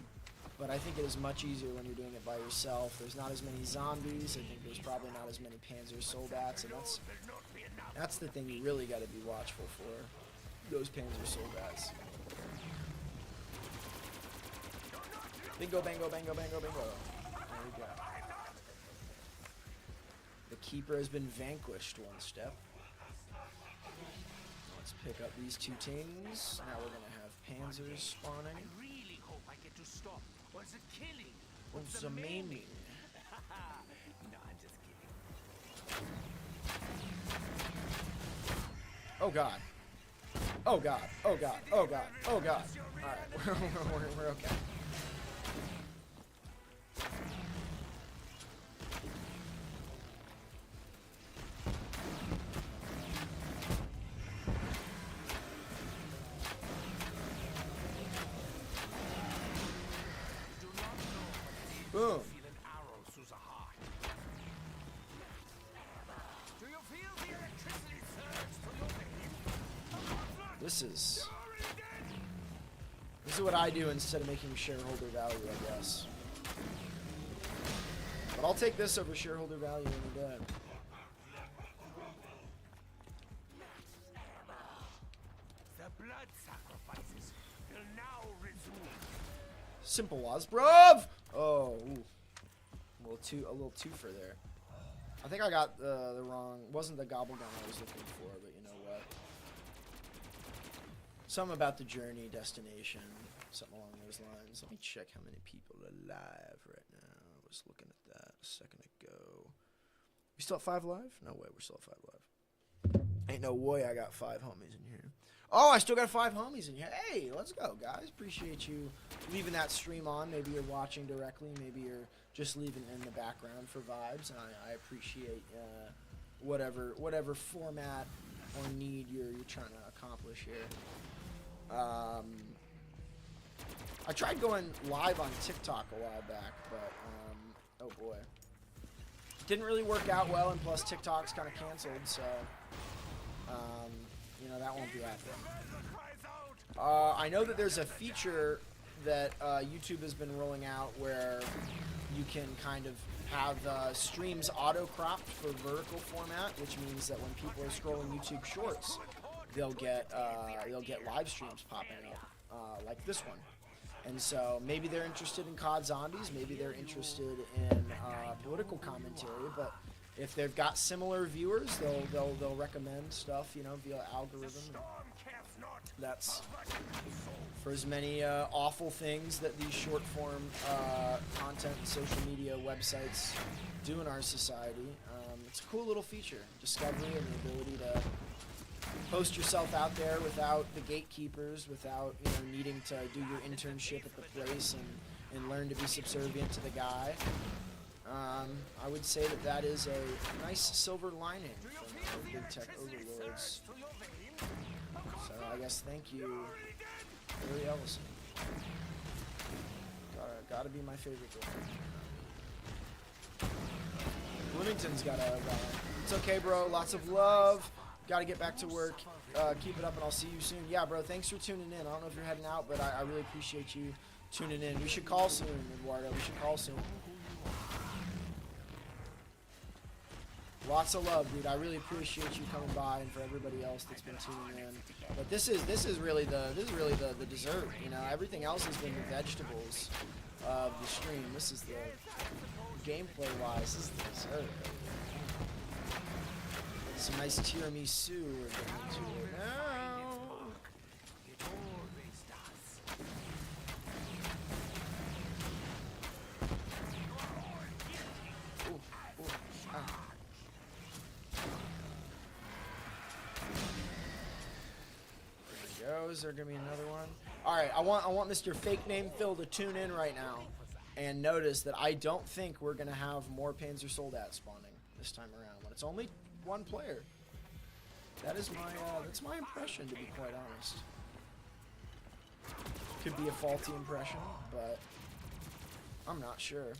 But I think it is much easier when you're doing it by yourself. There's not as many zombies. I think there's probably not as many Panzer Soldats, and that's the thing you really got to be watchful for. Those Panzer Soldats. Bingo, bango, bango, bango, bingo. There we go. The Keeper has been vanquished one step. Let's pick up these two things. Now we're gonna have Panzers spawning. I really hope I get to stop. What's it killing? What's the maiming? No, I'm just kidding. Oh god. Oh god. Oh god. Oh god. Oh god. Alright, we're okay. Boom. This is what I do instead of making shareholder value, I guess. But I'll take this over shareholder value any day. The blood sacrifices will now resume. Simple was, bruv. Oh, ooh. A little twofer there. I think I got the wrong... Wasn't the gobble gum I was looking for, but you know what? Something about the journey, destination, something along those lines. Let me check how many people are alive right now. I was looking at that a second ago. We still at 5 live? No way, we're still at 5 live. Ain't no way I got 5 homies in here. Oh, I still got 5 homies in here. Hey, let's go, guys. Appreciate you leaving that stream on. Maybe you're watching directly. Maybe you're just leaving in the background for vibes. And I appreciate whatever format or need you're trying to accomplish here. I tried going live on TikTok a while back, but oh boy, didn't really work out well. And plus, TikTok's kind of canceled, so. You know, that won't be happening. I know that there's a feature that YouTube has been rolling out where you can kind of have streams auto-cropped for vertical format, which means that when people are scrolling YouTube Shorts, they'll get live streams popping up, like this one. And so maybe they're interested in COD Zombies, maybe they're interested in political commentary, but if they've got similar viewers, they'll recommend stuff, you know, via algorithm. That's for as many awful things that these short form content and social media websites do in our society. It's a cool little feature, discovery and the ability to post yourself out there without the gatekeepers, without needing to do your internship at the place and learn to be subservient to the guy. I would say that is a nice silver lining from the big tech overlords. So I guess thank you, Barry Ellison. Gotta be my favorite guy. Bloomington's got a. It's okay, bro. Lots of love. Gotta get back to work. Keep it up, and I'll see you soon. Yeah, bro. Thanks for tuning in. I don't know if you're heading out, but I really appreciate you tuning in. We should call soon, Eduardo. We should call soon. Lots of love, dude. I really appreciate you coming by, and for everybody else that's been tuning in. But this is really the dessert. You know, everything else has been the vegetables of the stream. This is the gameplay-wise. This is the dessert. Some nice tiramisu we're getting into it now. Is there gonna be another one? All right, I want Mr. Fake Name Phil to tune in right now and notice that I don't think we're gonna have more Panzer Soldat spawning this time around when it's only one player. That's my impression, to be quite honest. Could be a faulty impression, but I'm not sure.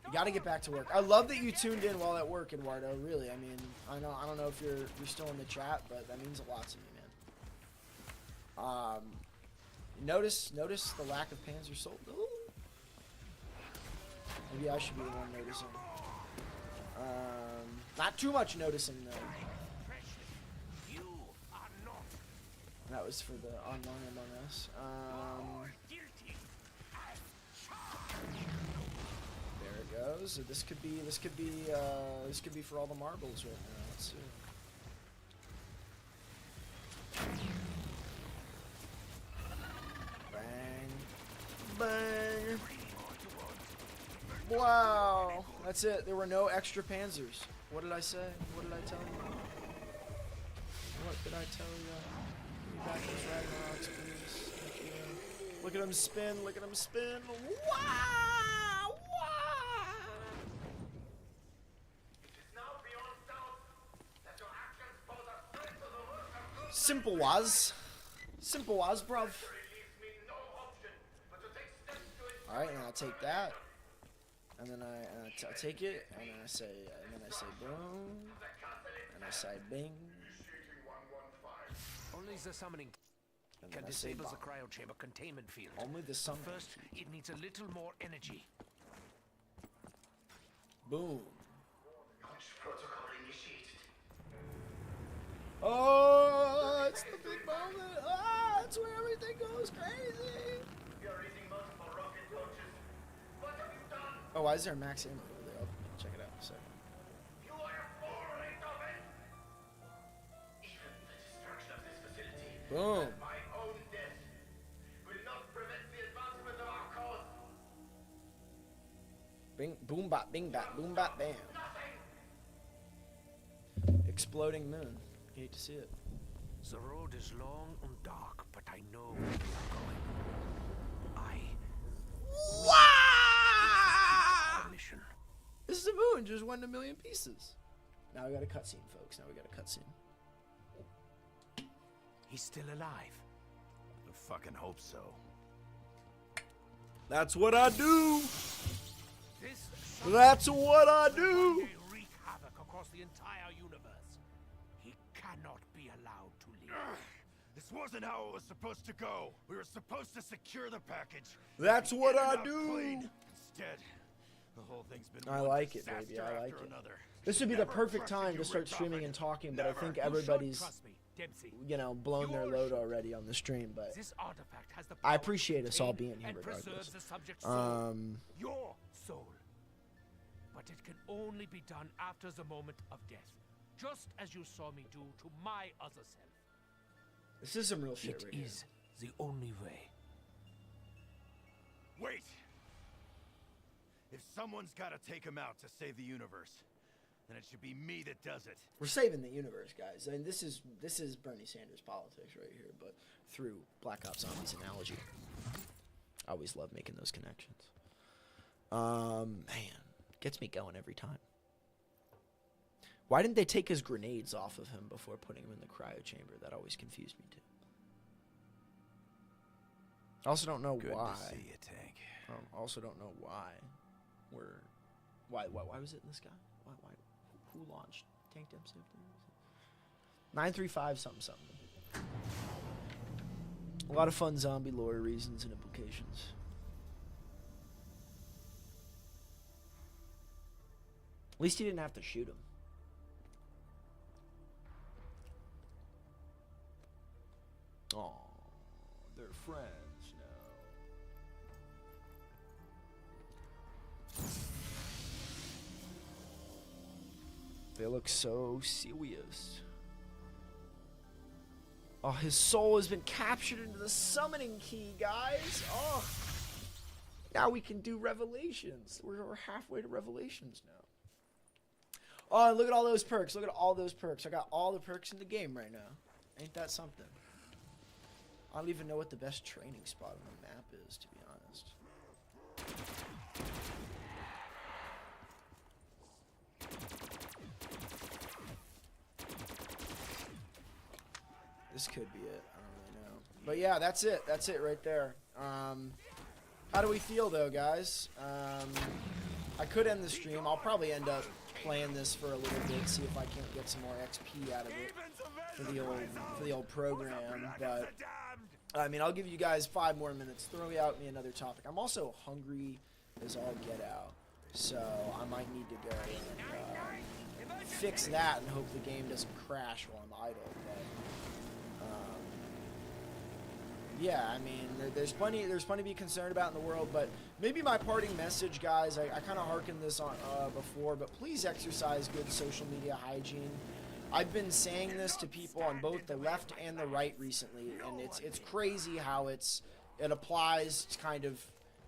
You gotta get back to work. I love that you tuned in while at work, Eduardo. Really, I mean, I don't know if you're still in the chat, but that means a lot to me, man. Notice the lack of Panzer Soldat. Maybe I should be the one noticing. Not too much noticing though. That was for the online Among Us. Goes. So this could be for all the marbles right now. Let's see. Bang, bang. Wow, that's it. There were no extra panzers. What did I say? What did I tell you? What did I tell you? Give me back those Ragnaroks, please. Thank you. Look at him spin. Look at him spin. Wow. Simple was, bruv. Alright, and I take that, and then I take it, and then I say boom, and I say bing. Only the summoning can disable the cryo chamber containment field. Only the summoning. First, it needs a little more energy. Boom. Oh, it's the big moment. Oh, that's where everything goes crazy. Oh, why is there a max ammo over there? I'll check it out in a second. You are ignorant of it. Even the destruction of this facility. Boom. My own death will not prevent the advancement of our cause. Bing, boom, bop, bing, bop, boom, bop, bam. Nothing. Exploding moon. Hate to see it. The road is long and dark, but I know where we are going. Mission. This is a moon, just went in a million pieces. Now we got a cutscene, folks. Now we got a cutscene. He's still alive. I fucking hope so. That's what I do. This That's what I do. may wreak havoc across the entire universe. He cannot be allowed to live. This wasn't how it was supposed to go. We were supposed to secure the package. That's what Get it I out do. clean. Instead, the whole thing's been I one like it, disaster baby. I like after it. another. This would be the Never perfect trusted time you, to start Rick streaming Prophet. and talking, but I Never. think You everybody's, should trust me, Dempsey. you know, blown their You load should. already on the stream. But This artifact has the I power appreciate to us all contain being here and regardless. preserves the subject's soul. Your soul. But it can only be done after the moment of death. Just as you saw me do to my other self. This is some real shit It right here. is the only way. Wait! If someone's gotta take him out to save the universe, then it should be me that does it. We're saving the universe, guys. I mean, this is Bernie Sanders politics right here, but through Black Ops Zombies analogy. I always love making those connections. Man, gets me going every time. Why didn't they take his grenades off of him before putting him in the cryo chamber? That always confused me too. I also don't know Good why. to see you, Tank. Also don't know why. Why was it in the sky? Why who launched Tank Dempsey up there? 935 something. A lot of fun zombie lore reasons and implications. At least he didn't have to shoot him. Aw, they're friends now. They look so serious. Oh, his soul has been captured into the summoning key, guys. Oh, now we can do revelations. We're halfway to revelations now. Oh, and look at all those perks. Look at all those perks. I got all the perks in the game right now. Ain't that something? I don't even know what the best training spot on the map is, to be honest. This could be it. I don't really know. But yeah, that's it. That's it right there. How do we feel, though, guys? I could end the stream. I'll probably end up playing this for a little bit, see if I can't get some more XP out of it for the old program. But I mean, I'll give you guys 5 more minutes. Throw out me another topic. I'm also hungry as all get out, so I might need to go and fix that and hope the game doesn't crash while I'm idle. But yeah, I mean, there's plenty to be concerned about in the world. But maybe my parting message, guys, I kind of hearkened this on before, but please exercise good social media hygiene. I've been saying this to people on both the left and the right recently, and it's crazy how it applies to kind of,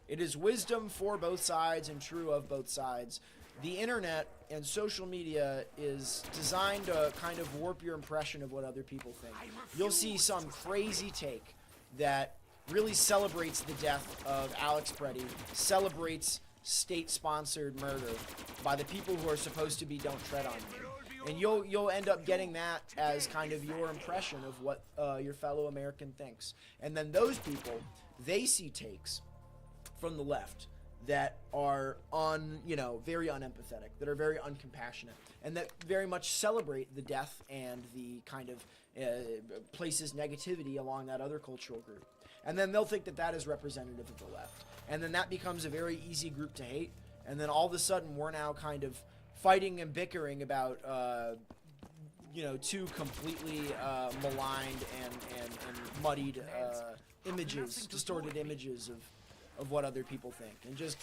it is wisdom for both sides and true of both sides. The internet and social media is designed to kind of warp your impression of what other people think. You'll see some crazy take that really celebrates the death of Alex Preddy, celebrates state-sponsored murder by the people who are supposed to be don't tread on me. And you'll end up getting that as kind of your impression of what your fellow American thinks. And then those people, they see takes from the left that are very unempathetic, that are very uncompassionate, and that very much celebrate the death and the kind of places negativity along that other cultural group. And then they'll think that that is representative of the left. And then that becomes a very easy group to hate. And then all of a sudden we're now kind of fighting and bickering about, two completely maligned and muddied images, distorted images of what other people think. And just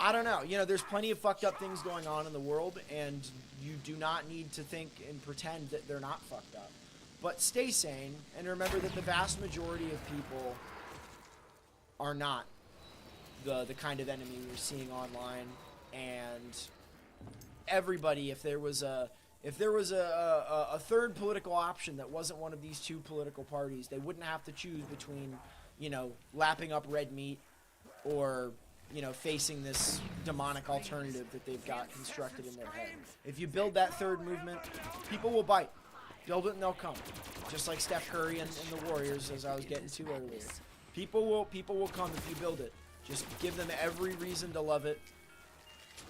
I don't know. You know, there's plenty of fucked up things going on in the world, and you do not need to think and pretend that they're not fucked up. But stay sane, and remember that the vast majority of people are not the kind of enemy you're seeing online. And everybody, if there was a third political option that wasn't one of these two political parties, they wouldn't have to choose between, you know, lapping up red meat or, you know, facing this demonic alternative that they've got constructed in their head. If you build that third movement, people will bite. Build it and they'll come. Just like Steph Curry and the Warriors, as I was getting to earlier. People will come if you build it. Just give them every reason to love it.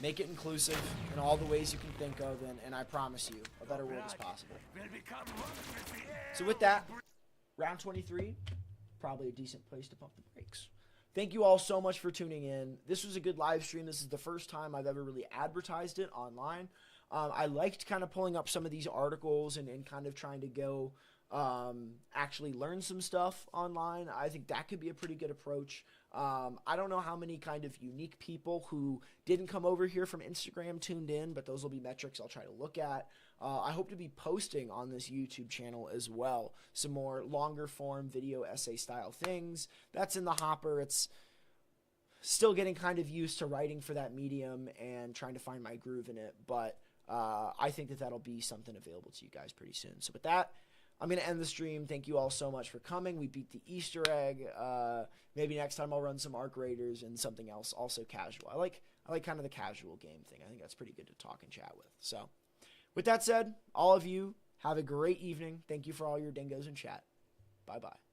Make it inclusive in all the ways you can think of, and I promise you, a better world is possible. So with that, round 23, probably a decent place to pump the brakes. Thank you all so much for tuning in. This was a good live stream. This is the first time I've ever really advertised it online. I liked kind of pulling up some of these articles and kind of trying to go actually learn some stuff online. I think that could be a pretty good approach. I don't know how many kind of unique people who didn't come over here from Instagram tuned in, but those will be metrics I'll try to look at. I hope to be posting on this YouTube channel as well some more longer form video essay style things. That's in the hopper. It's still getting kind of used to writing for that medium and trying to find my groove in it, but I think that that'll be something available to you guys pretty soon. So with that, I'm going to end the stream. Thank you all so much for coming. We beat the Easter egg. Maybe next time I'll run some Arc Raiders and something else, also casual. I like kind of the casual game thing. I think that's pretty good to talk and chat with. So with that said, all of you, have a great evening. Thank you for all your dingoes in chat. Bye-bye.